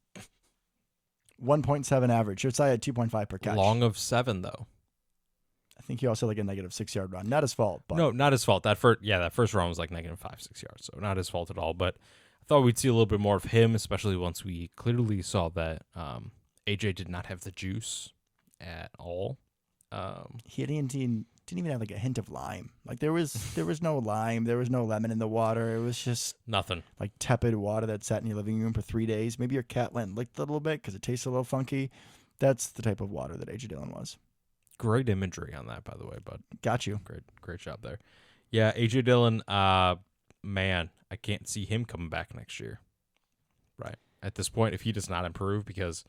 1.7 average. Josiah had 2.5 per catch. Long of 7, though. I think he also had like a negative 6 yard run. Not his fault, but No, not his fault. That first run was like negative 5, 6 yards, so not his fault at all. But I thought we'd see a little bit more of him, especially once we clearly saw that AJ did not have the juice at all. he didn't even have like a hint of lime. Like there was no lime, there was no lemon in the water. It was just Nothing. like tepid water that sat in your living room for 3 days. Maybe your cat went and licked it a little bit because it tasted a little funky. That's the type of water that AJ Dillon was. Great imagery on that, by the way, bud. Got you. Great job there. Yeah, AJ Dillon, man, I can't see him coming back next year. Right. At this point, if he does not improve, because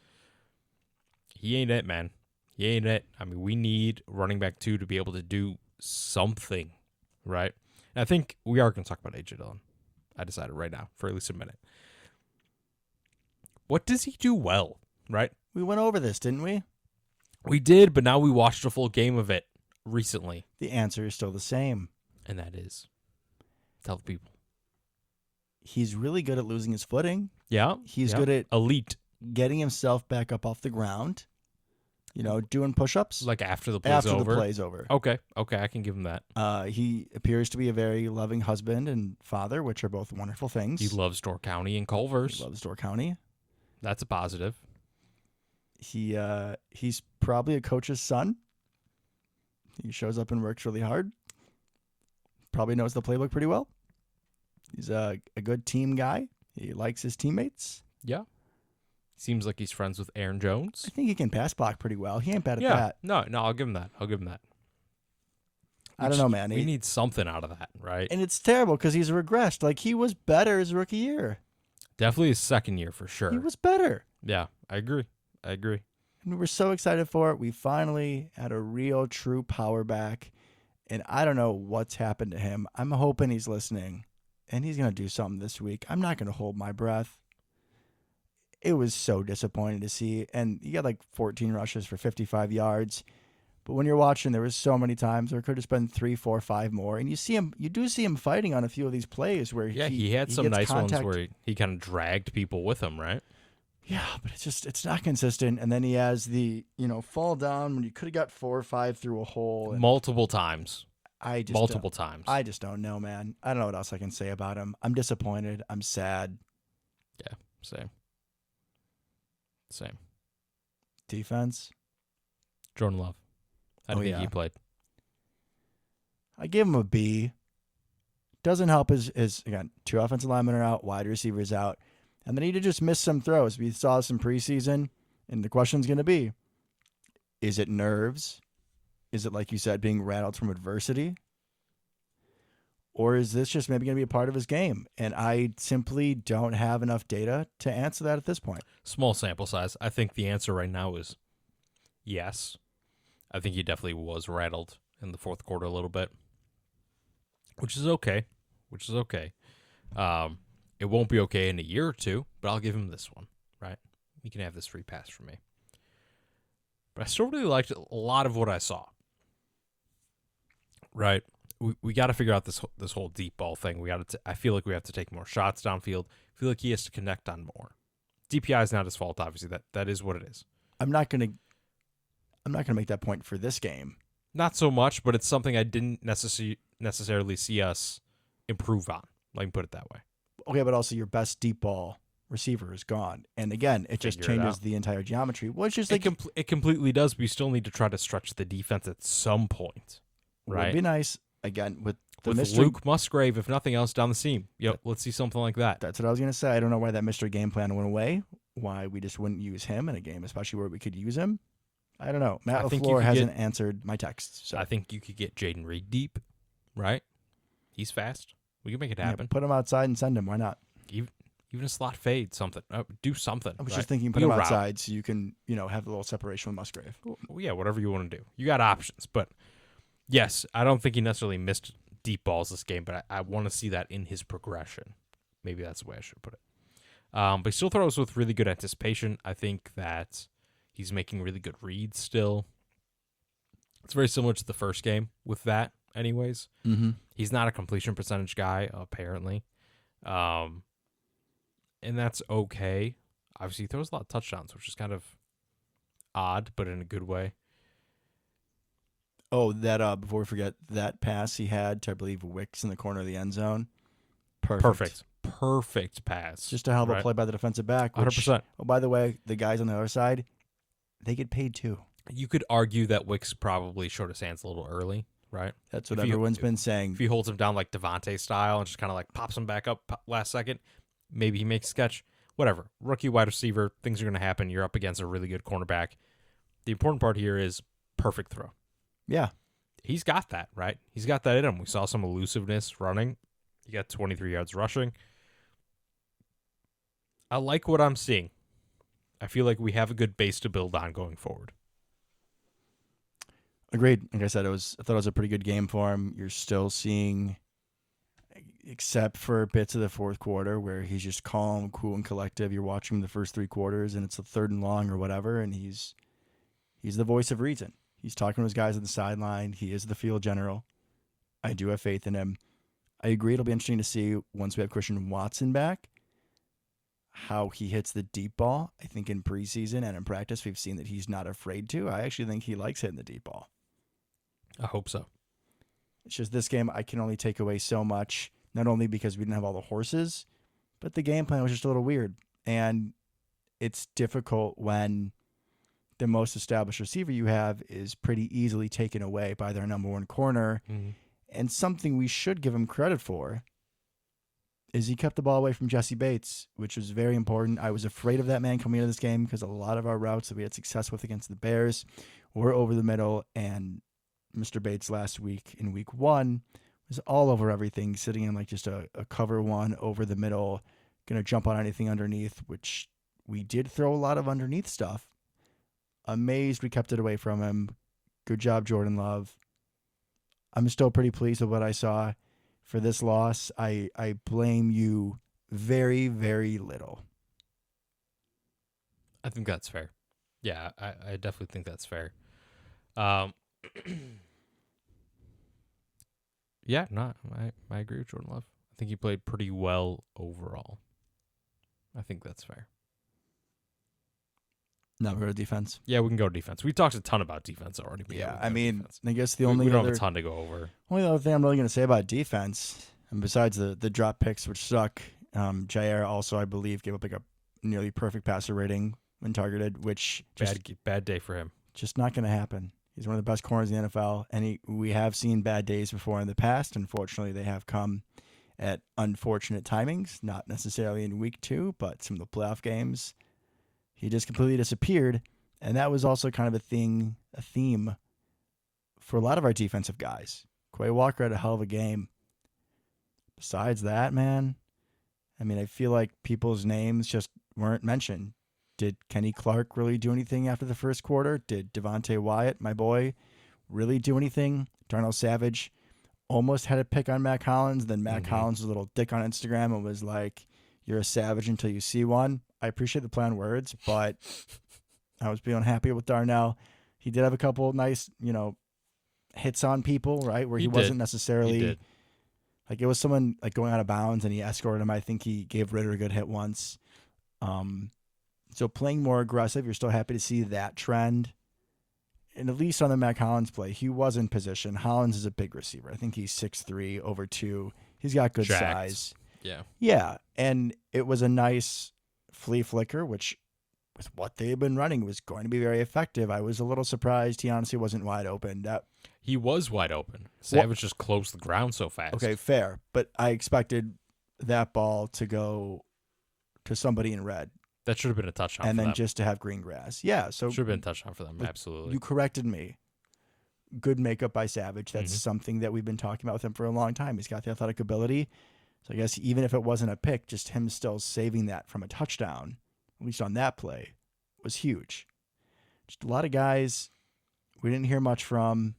he ain't it, man. He ain't it. I mean, we need running back 2 to be able to do something, right? And I think we are going to talk about AJ Dillon. I decided right now for at least a minute. What does he do well, right? We went over this, didn't we? We did, but now we watched a full game of it recently. The answer is still the same. And that is, tell the people. He's really good at losing his footing. Yeah. He's good at elite. getting himself back up off the ground. Doing push-ups. Like after the play's over? After the play's over. Okay, I can give him that. He appears to be a very loving husband and father, which are both wonderful things. He loves Door County and Culver's. He loves Door County. That's a positive. He's probably a coach's son. He shows up and works really hard. Probably knows the playbook pretty well. He's a good team guy. He likes his teammates. Yeah. Seems like he's friends with Aaron Jones. I think he can pass block pretty well. He ain't bad at that. No, I'll give him that. I don't know, man. We need something out of that, right? And it's terrible because he's regressed. Like, he was better his rookie year. Definitely his second year for sure. He was better. Yeah, I agree. And we were so excited for it. We finally had a real, true power back. And I don't know what's happened to him. I'm hoping he's listening. And he's going to do something this week. I'm not going to hold my breath. It was so disappointing to see. And he got like 14 rushes for 55 yards. But when you're watching, there was so many times there could have been 3, 4, 5 more. And you do see him fighting on a few of these plays where he had some gets nice contact. ones where he kind of dragged people with him, right? Yeah, but it's not consistent. And then he has the, fall down when you could have got 4 or 5 through a hole. Multiple times. Multiple times. I just don't know, man. I don't know what else I can say about him. I'm disappointed. I'm sad. Yeah, same. Defense. Jordan Love. How do you think he played? I gave him a B. Doesn't help his again, 2 offensive linemen are out, wide receivers out. And then he just missed some throws. We saw some preseason, and the question's going to be, is it nerves? Is it, like you said, being rattled from adversity? Or is this just maybe going to be a part of his game? And I simply don't have enough data to answer that at this point. Small sample size. I think the answer right now is yes. I think he definitely was rattled in the fourth quarter a little bit, which is okay. It won't be okay in a year or two, but I'll give him this one, right? He can have this free pass from me. But I still really liked a lot of what I saw, right? We got to figure out this whole deep ball thing. I feel like we have to take more shots downfield. I feel like he has to connect on more. DPI is not his fault, obviously. That is what it is. I'm not gonna make that point for this game. Not so much, but it's something I didn't necessarily see us improve on. Let me put it that way. Okay, but also your best deep ball receiver is gone, and again, it just changes the entire geometry. Which is like it completely does. We still need to try to stretch the defense at some point, right? Would be nice. Again, with Luke Musgrave, if nothing else, down the seam. Yep, let's see something like that. That's what I was going to say. I don't know why that mystery game plan went away, why we just wouldn't use him in a game, especially where we could use him. I don't know. Matt LaFleur hasn't answered my texts. So. I think you could get Jaden Reed deep, right? He's fast. We can make it happen. Yeah, put him outside and send him. Why not? Even a slot fade, something. Do something. I was just thinking put him outside so you can, have a little separation with Musgrave. Well, yeah, whatever you want to do. You got options. But, yes, I don't think he necessarily missed deep balls this game, but I want to see that in his progression. Maybe that's the way I should put it. But he still throws with really good anticipation. I think that he's making really good reads still. It's very similar to the first game with that anyways. Mm-hmm. He's not a completion percentage guy, apparently. And that's okay. Obviously, he throws a lot of touchdowns, which is kind of odd, but in a good way. Oh, that before we forget, that pass he had to, I believe, Wicks in the corner of the end zone. Perfect. Perfect pass. Just a hell of a right? play by the defensive back. Which, 100%. oh, by the way, the guys on the other side, they get paid too. You could argue that Wicks probably showed his hands a little early, right? That's what If he- everyone's been saying. If he holds him down like Devontae style and just kind of like pops him back up last second, maybe he makes a catch. Whatever. Rookie wide receiver, things are going to happen. You're up against a really good cornerback. The important part here is perfect throw. Yeah. He's got that, right? He's got that in him. We saw some elusiveness running. He got 23 yards rushing. I like what I'm seeing. I feel like we have a good base to build on going forward. Agreed. Like I said, I thought it was a pretty good game for him. You're still seeing, except for bits of the fourth quarter where he's just calm, cool, and collective. You're watching him the first 3 quarters, and it's a 3rd and long or whatever, and he's the voice of reason. He's talking to his guys on the sideline. He is the field general. I do have faith in him. I agree. It'll be interesting to see once we have Christian Watson back how he hits the deep ball. I think in preseason and in practice we've seen that he's not afraid to. I actually think he likes hitting the deep ball. I hope so. It's just this game I can only take away so much, not only because we didn't have all the horses, but the game plan was just a little weird. And it's difficult when the most established receiver you have is pretty easily taken away by their number one corner. Mm-hmm. And something we should give him credit for is he kept the ball away from Jesse Bates, which was very important. I was afraid of that man coming into this game because a lot of our routes that we had success with against the Bears were over the middle, and Mr. Bates last week in week 1 was all over everything, sitting in like just a cover 1 over the middle, going to jump on anything underneath, which we did throw a lot of underneath stuff. Amazed we kept it away from him. Good job, Jordan Love. I'm still pretty pleased with what I saw. For this loss, I blame you very, very little. I think that's fair. Yeah, I definitely think that's fair. Yeah, no, I agree with Jordan Love. I think he played pretty well overall. I think that's fair. Now we go to defense. Yeah, we can go defense. We talked a ton about defense already. But Yeah, we can I go mean, defense. I guess the we only don't other have a ton to go over. only other thing I'm really going to say about defense, and besides the drop picks, which suck, Jair also, I believe, gave up like a nearly perfect passer rating when targeted, which just Bad day for him. just not going to happen. He's one of the best corners in the NFL, and we have seen bad days before in the past. Unfortunately, they have come at unfortunate timings, not necessarily in week 2, but some of the playoff games. He just completely disappeared, and that was also kind of a theme for a lot of our defensive guys. Quay Walker had a hell of a game. Besides that, man, I mean, I feel like people's names just weren't mentioned. Did Kenny Clark really do anything after the first quarter? Did Devontae Wyatt, my boy, really do anything? Darnell Savage almost had a pick on Matt Collins. Then Matt Collins was a little dick on Instagram and was like, "You're a savage until you see one." I appreciate the play on words, but I was being happy with Darnell. He did have a couple nice, hits on people, right? Where he wasn't necessarily like it was someone like going out of bounds and he escorted him. I think he gave Ritter a good hit once. So playing more aggressive, you're still happy to see that trend. And at least on the Matt Collins play, he was in position. Hollins is a big receiver. I think he's 6'3", over 2. He's got good size. Yeah. Yeah, and it was a nice flea flicker, which with what they've been running was going to be very effective. I was a little surprised he honestly wasn't wide open. He was wide open. Savage just closed the ground so fast. Okay, fair. But I expected that ball to go to somebody in red. That should have been a touchdown and for then them. just to have green grass. Yeah, so should have been a touchdown for them, absolutely. You corrected me. Good makeup by Savage. That's something that we've been talking about with him for a long time. He's got the athletic ability. So I guess even if it wasn't a pick, just him still saving that from a touchdown, at least on that play, was huge. Just a lot of guys we didn't hear much from.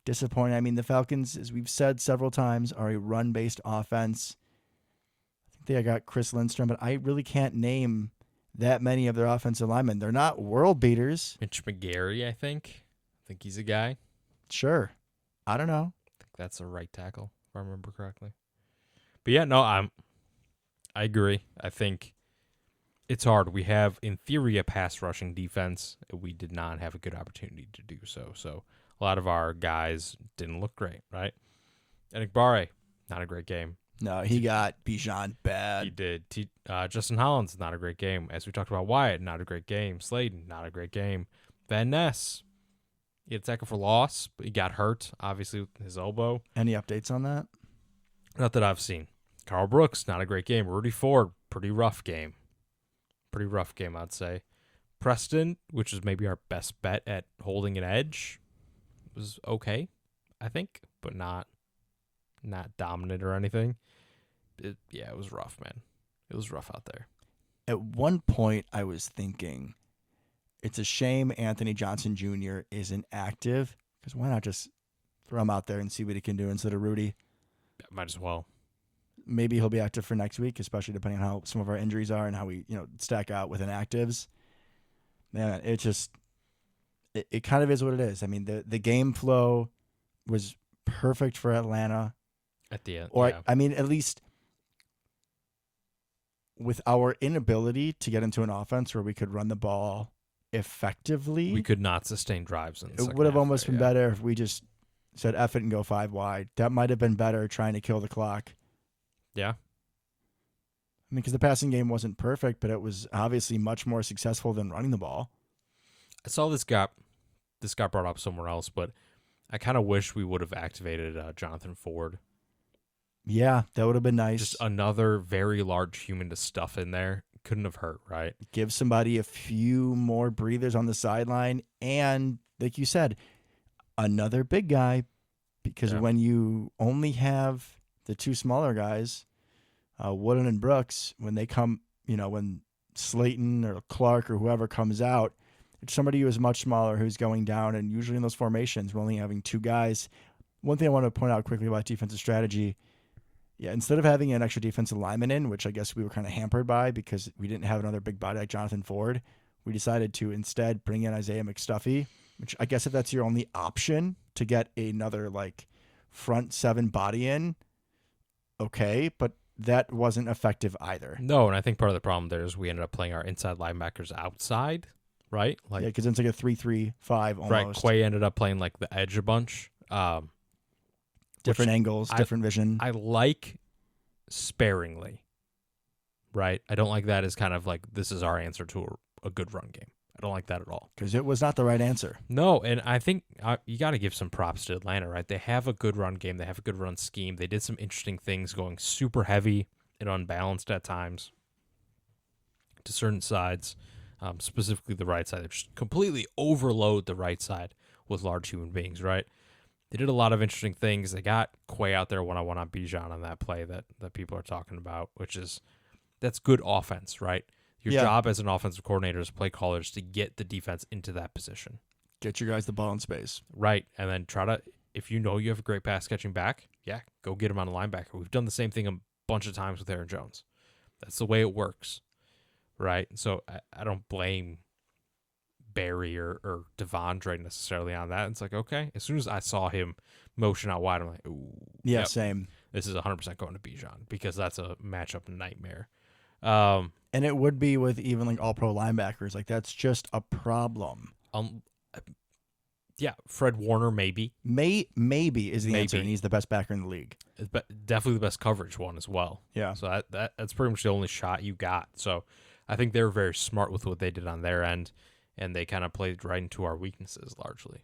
Disappointing. I mean, the Falcons, as we've said several times, are a run-based offense. I think they got Chris Lindstrom, but I really can't name that many of their offensive linemen. They're not world beaters. Mitch McGarry, I think. I think he's a guy. Sure. I don't know. I think that's a right tackle, if I remember correctly. But yeah, no, I agree. I think it's hard. We have, in theory, a pass rushing defense. We did not have a good opportunity to do so. So A lot of our guys didn't look great, right? And Igbare, not a great game. No, he got Bijan bad. He did. Justin Hollins, not a great game. As we talked about, Wyatt, not a great game. Sladen, not a great game. Van Ness, he had a tackle for loss, but he got hurt, obviously, with his elbow. Any updates on that? Not that I've seen. Carl Brooks, not a great game. Rudy Ford, pretty rough game. Pretty rough game, I'd say. Preston, which is maybe our best bet at holding an edge, was okay, I think, but not dominant or anything. It was rough, man. It was rough out there. At one point, I was thinking, it's a shame Anthony Johnson Jr. isn't active, because why not just throw him out there and see what he can do instead of Rudy? Might as well. Maybe he'll be active for next week, especially depending on how some of our injuries are and how we stack out with inactives. Man, it kind of is what it is. I mean, the game flow was perfect for Atlanta. At the end, Or, yeah. I mean, at least with our inability to get into an offense where we could run the ball effectively, We could not sustain drives. In the it would have almost been better if we just said F it and go 5 wide. That might have been better trying to kill the clock. Yeah. I mean, because the passing game wasn't perfect, but it was obviously much more successful than running the ball. I saw this got brought up somewhere else, but I kind of wish we would have activated Jonathan Ford. Yeah, that would have been nice. Just another very large human to stuff in there. Couldn't have hurt, right? Give somebody a few more breathers on the sideline. And like you said, another big guy, because when you only have the two smaller guys, Wooden and Brooks, when they come, when Slayton or Clark or whoever comes out, it's somebody who is much smaller who's going down. And usually in those formations, we're only having two guys. One thing I want to point out quickly about defensive strategy, instead of having an extra defensive lineman in, which I guess we were kind of hampered by because we didn't have another big body like Jonathan Ford, we decided to instead bring in Isaiah McStuffy, which I guess if that's your only option to get another front 7 body in, okay, but that wasn't effective either. No, and I think part of the problem there is we ended up playing our inside linebackers outside, right? Because it's like a 3-3-5 almost. Right, Quay ended up playing the edge a bunch. Different angles, different vision. I like sparingly, right? I don't like that as kind of this is our answer to a good run game. I don't like that at all. Because it was not the right answer. No, and I think you got to give some props to Atlanta, right? They have a good run game. They have a good run scheme. They did some interesting things going super heavy and unbalanced at times to certain sides, specifically the right side. They just completely overload the right side with large human beings, right? They did a lot of interesting things. They got Quay out there one-on-one on Bijan on that play that people are talking about, that's good offense, right? Your job as an offensive coordinator, as play caller, is to get the defense into that position. Get your guys the ball in space. Right, and then try to, if you know you have a great pass catching back, go get him on a linebacker. We've done the same thing a bunch of times with Aaron Jones. That's the way it works, right? So I don't blame Barry or Devondre necessarily on that. It's okay. As soon as I saw him motion out wide, I'm like, ooh. Yeah, same. This is 100% going to Bijan because that's a matchup nightmare. And it would be with even all-pro linebackers. That's just a problem. Fred Warner maybe. Maybe is the answer, and he's the best backer in the league. Definitely the best coverage one as well. Yeah. So that's pretty much the only shot you got. So I think they're very smart with what they did on their end, and they kind of played right into our weaknesses largely.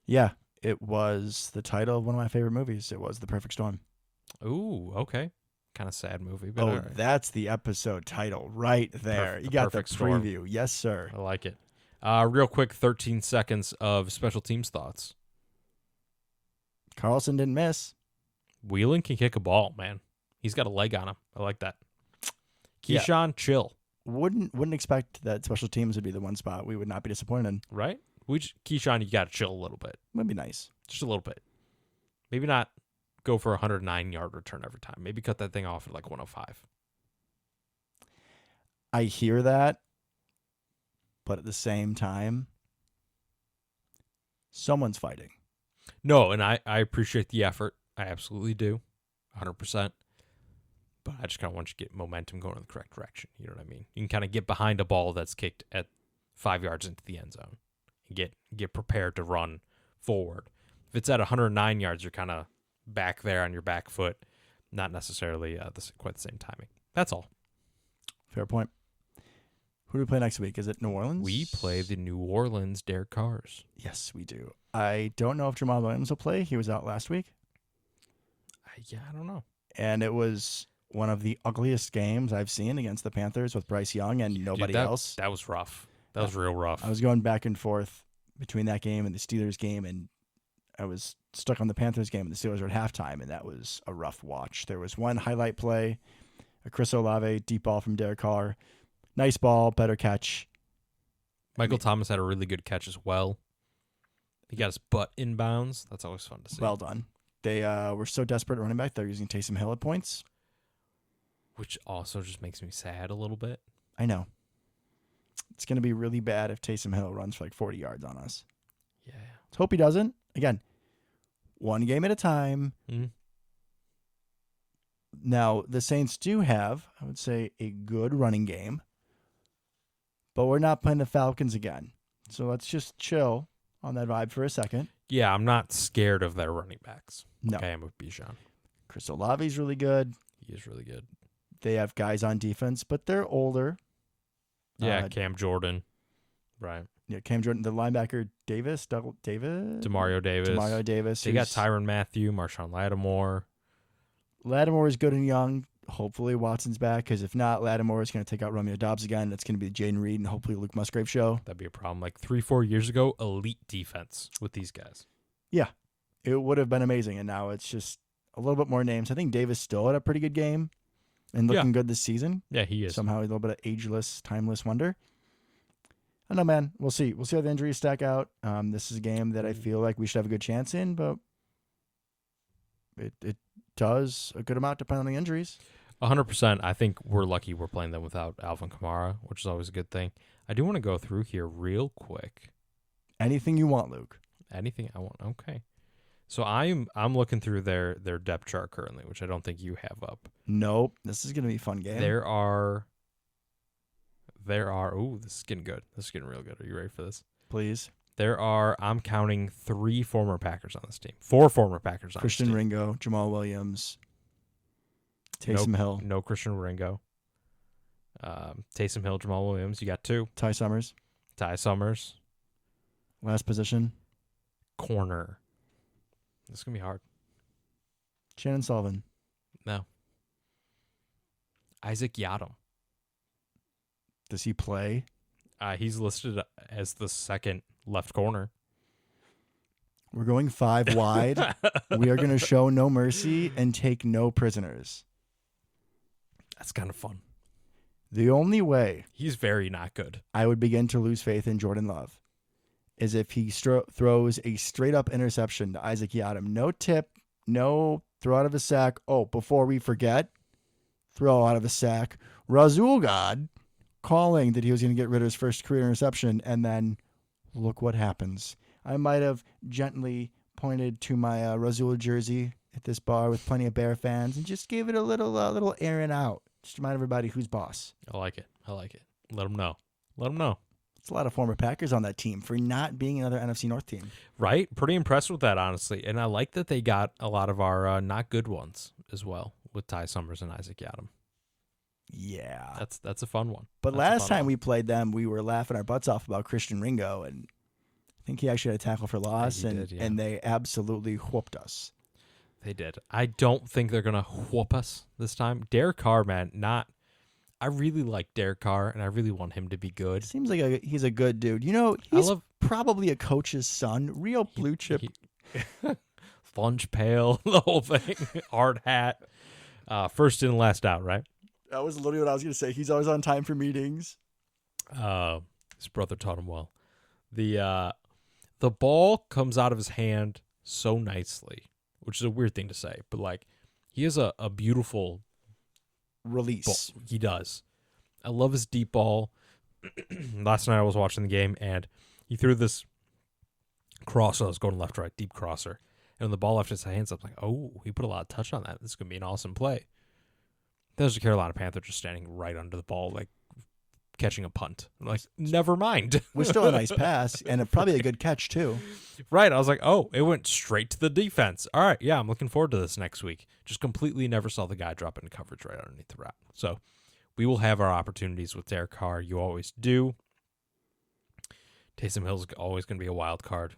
Yeah, it was the title of one of my favorite movies. It was The Perfect Storm. Ooh, okay. Kind of sad movie. But right. That's the episode title right there. You got the preview. Storm. Yes, sir. I like it. Real quick, 13 seconds of special teams thoughts. Carlson didn't miss. Whelan can kick a ball, man. He's got a leg on him. I like that. Keyshawn, chill. Wouldn't expect that special teams would be the one spot we would not be disappointed in. Right? Keyshawn, you got to chill a little bit. Would be nice. Just a little bit. Maybe not go for a 109-yard return every time. Maybe cut that thing off at 105. I hear that, but at the same time, someone's fighting. No, and I appreciate the effort. I absolutely do. 100%. But I just kind of want you to get momentum going in the correct direction. You know what I mean? You can kind of get behind a ball that's kicked at 5 yards into the end zone. and get prepared to run forward. If it's at 109 yards, you're kind of back there on your back foot, not necessarily quite the same timing. That's all. Fair point. Who do we play next week? Is it New Orleans? We play the New Orleans Derek Carrs. Yes, we do. I don't know if Jamal Williams will play. He was out last week. I don't know. And it was one of the ugliest games I've seen against the Panthers with Bryce Young and nobody else. That was rough. That was real rough. I was going back and forth between that game and the Steelers game, and I was stuck on the Panthers game, and the Steelers were at halftime, and that was a rough watch. There was one highlight play, a Chris Olave deep ball from Derek Carr. Nice ball, better catch. Michael Thomas had a really good catch as well. He got his butt inbounds. That's always fun to see. Well done. They were so desperate at running back, they're using Taysom Hill at points. Which also just makes me sad a little bit. I know. It's going to be really bad if Taysom Hill runs for like 40 yards on us. Yeah. Let's hope he doesn't. Again, one game at a time. Mm. Now, the Saints do have, I would say, a good running game. But we're not playing the Falcons again. So let's just chill on that vibe for a second. Yeah, I'm not scared of their running backs. No. I am with Bijan. Chris Olave's really good. He is really good. They have guys on defense, but they're older. Yeah, Cam Jordan. Right. Yeah, Cam Jordan, the linebacker Davis. Demario Davis. Demario Davis. They got Tyrann Mathieu, Marshawn Lattimore. Lattimore is good and young. Hopefully Watson's back, because if not, Lattimore is going to take out Romeo Doubs again. That's going to be the Jaden Reed and hopefully Luke Musgrave show. That'd be a problem. Like 3-4 years ago, elite defense with these guys. Yeah, it would have been amazing, and now it's just a little bit more names. I think Davis still had a pretty good game and looking good this season. Yeah, he is. Somehow a little bit of ageless, timeless wonder. I don't know, man. We'll see. We'll see how the injuries stack out. This is a game that I feel like we should have a good chance in, but it does a good amount depending on the injuries. 100%. I think we're lucky we're playing them without Alvin Kamara, which is always a good thing. I do want to go through here real quick. Anything you want, Luke. Anything I want. Okay. So I'm looking through their depth chart currently, which I don't think you have up. Nope. This is going to be a fun game. There are. Ooh, this is getting good. This is getting real good. Are you ready for this? Please. I'm counting 3 former Packers on this team. 4 former Packers on Christian this team. Ringo, Jamal Williams, Taysom Hill. No Christian Ringo. Taysom Hill, Jamal Williams. You got 2. Ty Summers. Last position. Corner. This is going to be hard. Shannon Sullivan. No. Isaac Yiadom. Does he play? He's listed as the second left corner. We're going 5 wide. We are going to show no mercy and take no prisoners. That's kind of fun. The only way He's very not good. I would begin to lose faith in Jordan Love is if he throws a straight-up interception to Isaac Yiadom. No tip, no throw out of a sack. Oh, before we forget, throw out of a sack. Razul God calling that he was going to get rid of his first career interception, and then look what happens. I might have gently pointed to my Razul jersey at this bar with plenty of Bear fans and just gave it a little airing out. Just to remind everybody who's boss. I like it. Let them know. It's a lot of former Packers on that team for not being another NFC North team. Right? Pretty impressed with that, honestly. And I like that they got a lot of our not good ones as well with Ty Summers and Isaac Yiadom. Yeah. That's a fun one. But last time we played them, we were laughing our butts off about Christian Ringo, and I think he actually had a tackle for loss, and they absolutely whooped us. They did. I don't think they're going to whoop us this time. Derek Carr, man, I really like Derek Carr, and I really want him to be good. Seems like he's a good dude. You know, he's probably a coach's son. Real blue chip. Lunch pail, the whole thing. Hard hat. First in, last out, right? That was literally what I was going to say. He's always on time for meetings. His brother taught him well. The ball comes out of his hand so nicely, which is a weird thing to say, but like he has a beautiful release. Ball. He does. I love his deep ball. Last night I was watching the game and he threw this crosser that was going left, right, deep crosser. And when the ball left his hands, I'm like, oh, he put a lot of touch on that. This is going to be an awesome play. There's a Carolina Panther just standing right under the ball, like catching a punt. I'm like, never mind. Was still a nice pass and probably a good catch too. Right. I was like, oh, it went straight to the defense. All right. Yeah, I'm looking forward to this next week. Just completely never saw the guy drop into coverage right underneath the route. So we will have our opportunities with Derek Carr. You always do. Taysom Hill's always going to be a wild card,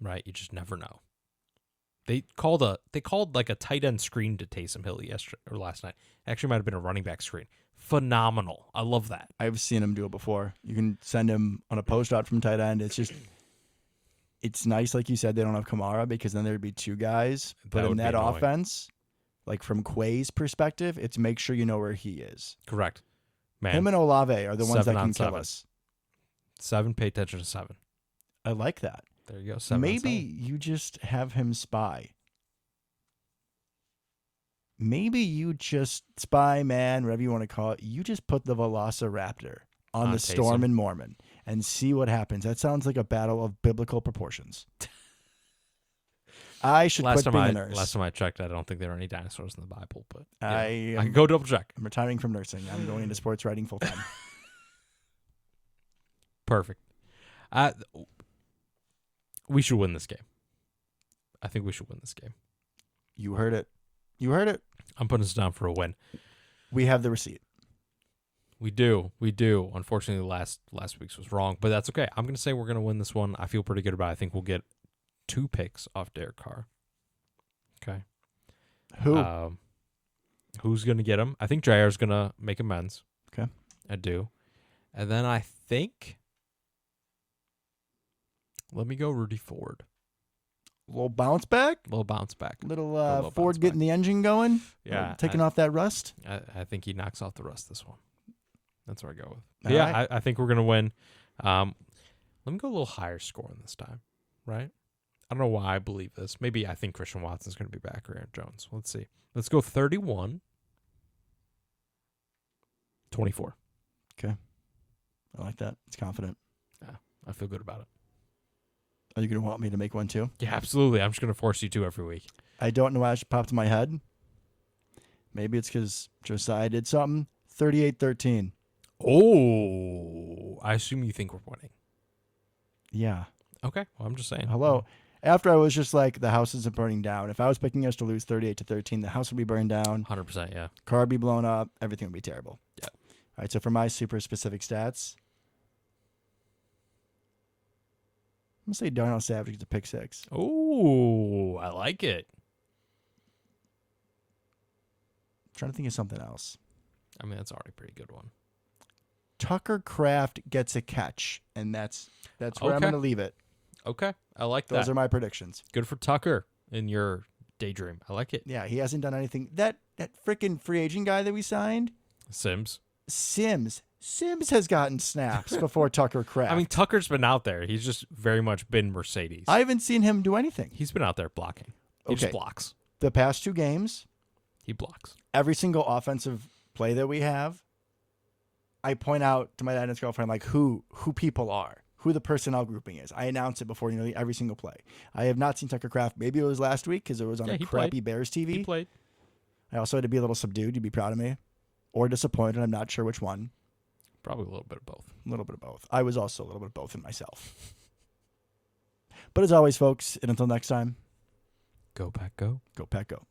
right? You just never know. They called like a tight end screen to Taysom Hill yesterday or last night. Actually, might have been a running back screen. Phenomenal. I love that. I've seen him do it before. You can send him on a post out from tight end. It's nice, like you said, they don't have Kamara because then there'd be two guys. But in that offense, like from Quay's perspective, it's make sure you know where he is. Correct. Man, him and Olave are the ones that can kill 7-on-7. us. 7, pay attention to 7. I like that. There you go. 7 Maybe you just have him spy. Maybe you just spy, man, whatever you want to call it. You just put the Velociraptor on the Storm Taysom. and Mormon and see what happens. That sounds like a battle of biblical proportions. I should quit being a nurse. Last time I checked, I don't think there are any dinosaurs in the Bible, but I can go double check. I'm retiring from nursing. I'm going into sports writing full time. Perfect. We should win this game. I think we should win this game. You heard it. You heard it. I'm putting us down for a win. We have the receipt. We do. Unfortunately, last week's was wrong, but that's okay. I'm going to say we're going to win this one. I feel pretty good about it. I think we'll get 2 picks off Derek Carr. Okay. Who's going to get him? I think Jair's going to make amends. Okay. I do. And then I think, let me go Rudy Ford. Little bounce back. Little bounce back. Little bounce Ford getting the engine going. Yeah. Taking off that rust. I think he knocks off the rust this one. That's where I go with. All Yeah, right. I think we're going to win. Let me go a little higher scoring this time, right? I don't know why I believe this. Maybe I think Christian Watson's going to be back or Aaron Jones. Let's see. Let's go 31-24. Okay. I like that. It's confident. Yeah, I feel good about it. Are you going to want me to make one too? Yeah, absolutely. I'm just going to force you to every week. I don't know why it popped in my head. Maybe it's because Josiah did something. 38-13. Oh, I assume you think we're winning. Yeah. Okay. Well, I'm just saying. Hello. After I was just like, the house isn't burning down. If I was picking us to lose 38-13, the house would be burned down. 100%, yeah. Car would be blown up. Everything would be terrible. Yeah. All right. So for my super specific stats, I'm going to say Darnell Savage gets a pick 6. Oh, I like it. Trying to think of something else. I mean, that's already a pretty good one. Tucker Kraft gets a catch, and that's where I'm Okay. going to leave it. Okay. I like that. Those are my predictions. Good for Tucker in your daydream. I like it. Yeah, he hasn't done anything. That freaking free agent guy that we signed, Sims has gotten snaps before Tucker Kraft. I mean, Tucker's been out there. He's just very much been Mercedes. I haven't seen him do anything. He's been out there blocking. He Okay. just blocks. The past 2 games, He blocks. every single offensive play that we have, I point out to my dad and his girlfriend like who people are, who the personnel grouping is. I announce it before every single play. I have not seen Tucker Kraft. Maybe it was last week because it was on Yeah, a he crappy played. Bears TV. He played. I also had to be a little subdued. You'd be proud of me, or disappointed. I'm not sure which one. Probably a little bit of both. A little bit of both. I was also a little bit of both in myself. But as always, folks, and until next time, Go Pack Go. go Pack Go.